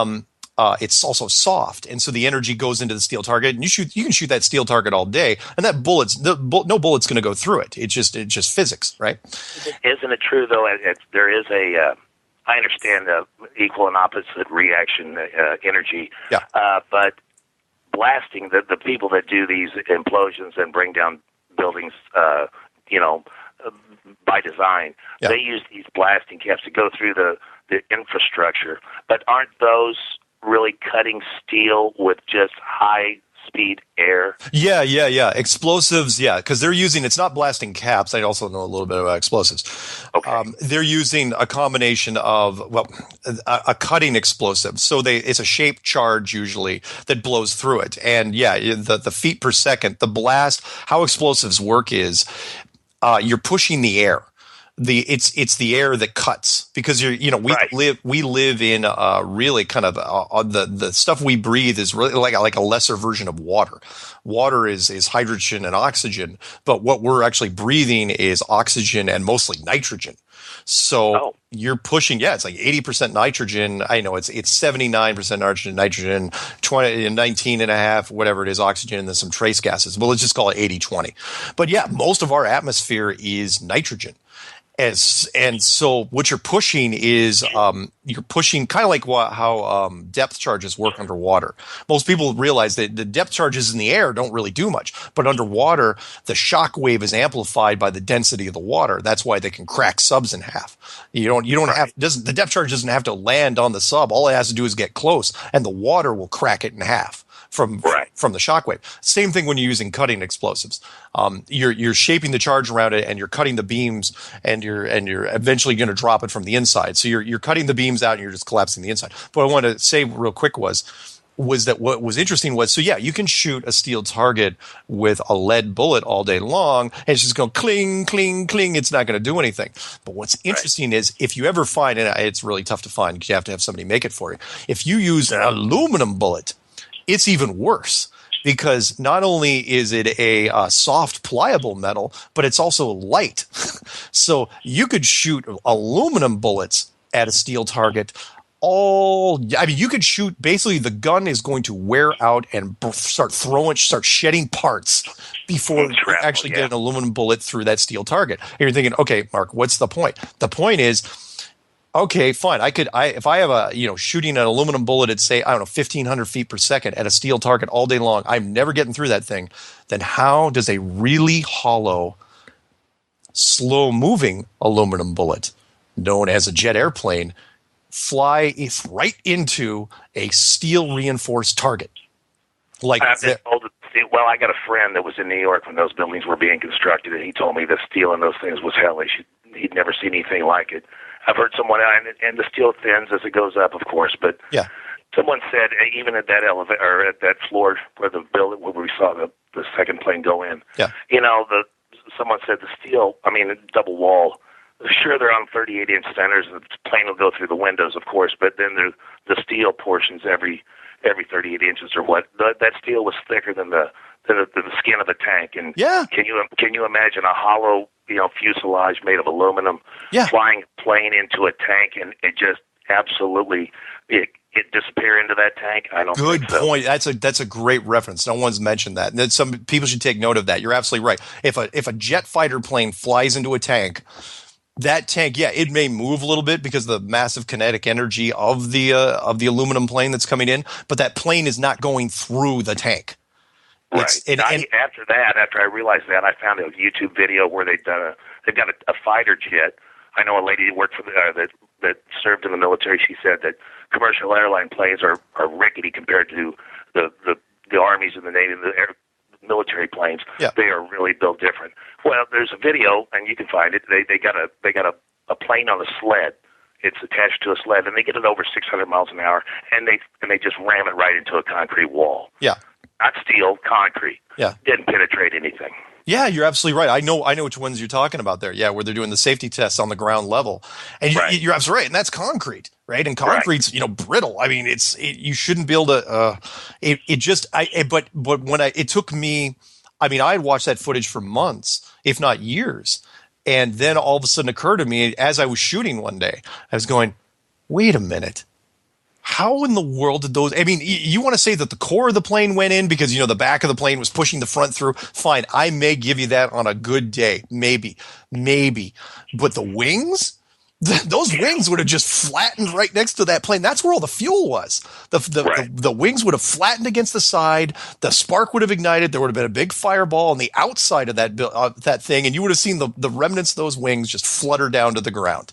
also soft, and so the energy goes into the steel target, and you can shoot that steel target all day, and that no bullet's going to go through it. It's just physics, right? Isn't it true though? There is I understand the equal and opposite reaction energy, but blasting the people that do these implosions and bring down buildings, by design, they use these blasting caps to go through the infrastructure, but aren't those really cutting steel with just high speed air? Yeah. Explosives, because they're using, it's not blasting caps. I also know a little bit about explosives. Okay. They're using a combination of, a cutting explosive. So it's a shaped charge usually that blows through it. And the feet per second, the blast, how explosives work is you're pushing the air. It's the air that cuts because we live in really kind of the stuff we breathe is really like a lesser version of water. Water is hydrogen and oxygen, but what we're actually breathing is oxygen and mostly nitrogen. So you're pushing, it's like 80% nitrogen. I know it's 79% nitrogen, 19 and a half, whatever it is, oxygen, and then some trace gases. Well, let's just call it 80-20. But most of our atmosphere is nitrogen. And so what you're pushing is you're pushing kind of like how depth charges work underwater. Most people realize that the depth charges in the air don't really do much, but underwater the shock wave is amplified by the density of the water. That's why they can crack subs in half. The depth charge doesn't have to land on the sub. All it has to do is get close, and the water will crack it in half from the shockwave. Same thing when you're using cutting explosives. You're shaping the charge around it, and you're cutting the beams, and you're eventually going to drop it from the inside. So you're cutting the beams out, and you're just collapsing the inside. What I want to say real quick was that what was interesting was, you can shoot a steel target with a lead bullet all day long, and it's just going cling, cling, cling. It's not going to do anything. But what's interesting is if you ever find, and it's really tough to find because you have to have somebody make it for you, if you use an aluminum bullet, it's even worse because not only is it a soft, pliable metal, but it's also light. So you could shoot aluminum bullets at a steel target. You could shoot, basically the gun is going to wear out and start shedding parts before you actually get an aluminum bullet through that steel target. And you're thinking, okay, Mark, what's the point? The point is, okay, fine. If I have shooting an aluminum bullet at, say, 1,500 feet per second at a steel target all day long, I'm never getting through that thing. Then how does a really hollow, slow moving aluminum bullet, known as a jet airplane, fly right into a steel reinforced target? I got a friend that was in New York when those buildings were being constructed, and he told me the steel in those things was hellish. He'd never seen anything like it. I've heard someone, and the steel thins as it goes up, of course, but someone said even at that elevator or at that floor where the building where we saw the second plane go in, someone said the steel, double wall. Sure, they're on 38-inch centers, and the plane will go through the windows, of course, but then there's the steel portions every 38 inches or what. That steel was thicker than the skin of a tank. And can you imagine a hollow fuselage made of aluminum flying a plane into a tank and it just absolutely it disappear into that tank? I don't think so. Good point. That's a great reference. No one's mentioned that. And some people should take note of that. You're absolutely right. If a jet fighter plane flies into a tank, that tank, it may move a little bit because of the massive kinetic energy of the aluminum plane that's coming in, but that plane is not going through the tank. Right. After I realized that, I found a YouTube video where they've got a fighter jet. I know a lady that worked for that served in the military. She said that commercial airline planes are rickety compared to the armies and the Navy and the military planes. They are really built different. Well, there's a video, and you can find it. They got a plane on a sled it's attached to a sled, and they get it over 600 miles an hour, and they just ram it right into a concrete wall. Yeah. Not steel, concrete. Yeah. Didn't penetrate anything. Yeah, you're absolutely right. I know which ones you're talking about there. Yeah, where they're doing the safety tests on the ground level, and you're absolutely right. And that's concrete, right? And concrete's brittle. I mean, you shouldn't be able to. But when it took me, I mean, I had watched that footage for months, if not years, and then all of a sudden occurred to me as I was shooting one day, I was going, wait a minute. How in the world did those? I mean, you want to say that the core of the plane went in because, the back of the plane was pushing the front through. Fine. I may give you that on a good day. Maybe. But the wings? Those wings would have just flattened right next to that plane. That's where all the fuel was. The wings would have flattened against the side. The spark would have ignited. There would have been a big fireball on the outside of that thing, and you would have seen the remnants of those wings just flutter down to the ground.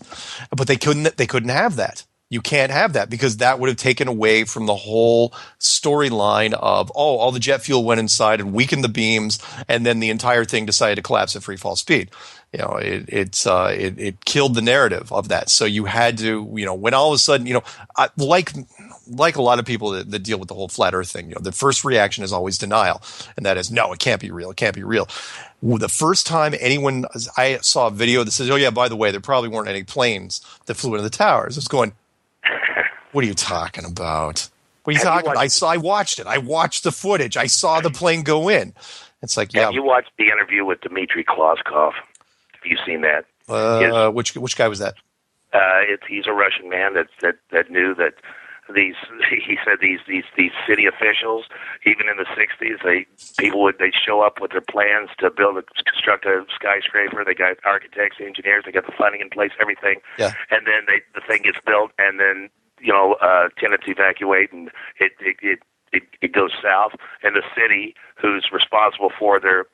But they couldn't have that. You can't have that because that would have taken away from the whole storyline of, all the jet fuel went inside and weakened the beams, and then the entire thing decided to collapse at free fall speed. It killed the narrative of that. So you had to, when all of a sudden, like a lot of people that deal with the whole flat Earth thing, the first reaction is always denial, and that is, no, it can't be real. It can't be real. The first time I saw a video that says, oh yeah, by the way, there probably weren't any planes that flew into the towers. I was going, what are you talking about? What are you talking about? I watched it. I watched the footage. I saw the plane go in. It's like, yeah. Have you watched the interview with Dmitry Kloskov? Have you seen that? Which guy was that? He's a Russian man that knew that these city officials, even in the 60s, they'd show up with their plans to construct a skyscraper. They got architects, engineers, they got the funding in place, everything. Yeah. And then the thing gets built, and then tenants evacuate, and it goes south, and the city, who's responsible for their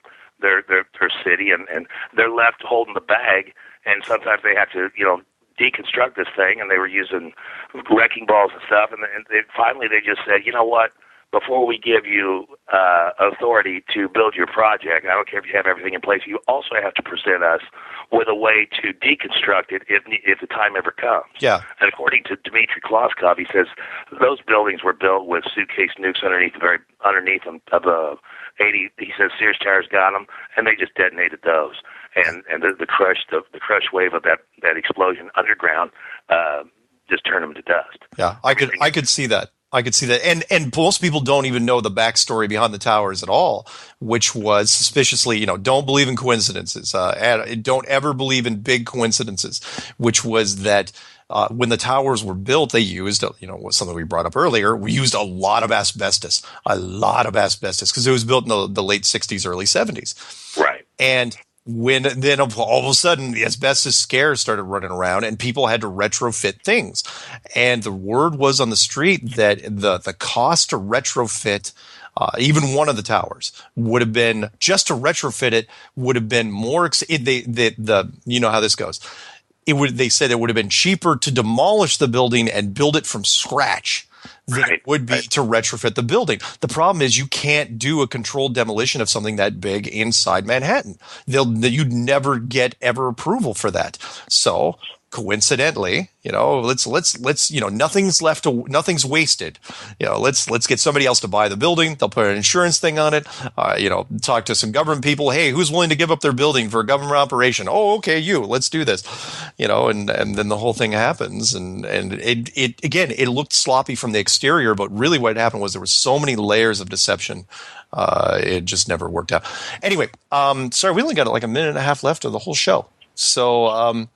city, and they're left holding the bag, and sometimes they have to deconstruct this thing, and they were using wrecking balls and stuff, and finally they just said, you know what? Before we give you authority to build your project, I don't care if you have everything in place, you also have to present us with a way to deconstruct it if the time ever comes. Yeah. And according to Dmitry Kloskov, he says those buildings were built with suitcase nukes underneath them of 80. He says Sears Towers got them, and they just detonated those. And the crush wave of that explosion underground just turned them to dust. Yeah, I could see that. I could see that. And most people don't even know the backstory behind the towers at all, which was suspiciously, don't believe in coincidences. Don't ever believe in big coincidences, which was that when the towers were built, they used, something we brought up earlier, we used a lot of asbestos because it was built in the late 60s, early 70s. Right. And then all of a sudden the asbestos scare started running around and people had to retrofit things. And the word was on the street that the cost to retrofit even one of the towers would have been, just to retrofit it, would have been more. You know how this goes. They said it would have been cheaper to demolish the building and build it from scratch than it would be to retrofit the building. The problem is you can't do a controlled demolition of something that big inside Manhattan. You'd never get approval for that. So coincidentally, let's nothing's wasted. Let's get somebody else to buy the building. They'll put an insurance thing on it. Talk to some government people. Hey, who's willing to give up their building for a government operation? Oh, okay, let's do this. And then the whole thing happens. And it looked sloppy from the exterior, but really what happened was there were so many layers of deception. It just never worked out. Anyway, sorry, we only got like a minute and a half left of the whole show. So,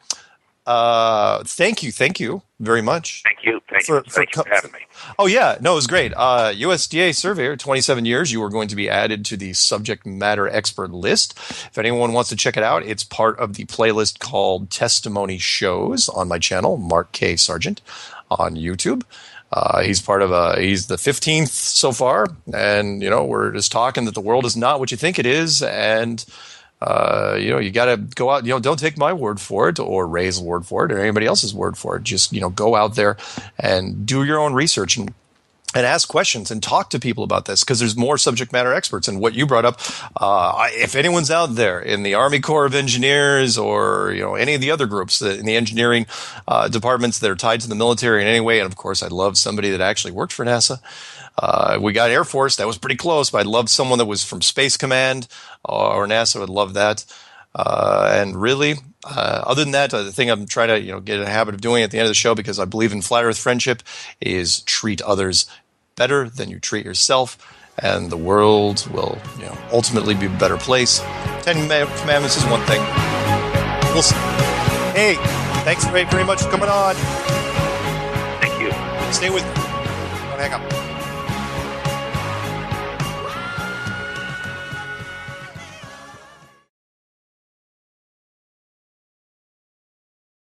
thank you very much. Thank you for having me. Oh yeah, no, it was great. USDA Surveyor, 27 years. You are going to be added to the subject matter expert list. If anyone wants to check it out, it's part of the playlist called Testimony Shows on my channel, Mark K. Sargent, on YouTube. He's the 15th so far, and we're just talking that the world is not what you think it is, and you got to go out, don't take my word for it or Ray's word for it or anybody else's word for it. Just, go out there and do your own research. And and ask questions and talk to people about this, because there's more subject matter experts. And what you brought up, if anyone's out there in the Army Corps of Engineers, or any of the other groups in the engineering departments that are tied to the military in any way, and of course I'd love somebody that actually worked for NASA. We got Air Force, that was pretty close, but I'd love someone that was from Space Command or NASA. Would love that. And really, other than that, the thing I'm trying to get in a habit of doing at the end of the show, because I believe in flat Earth friendship, is treat others better than you treat yourself, and the world will ultimately be a better place. 10 Commandments is one thing. We'll see. Hey, thanks very much for coming on. Thank you. Stay with me. Don't hang up.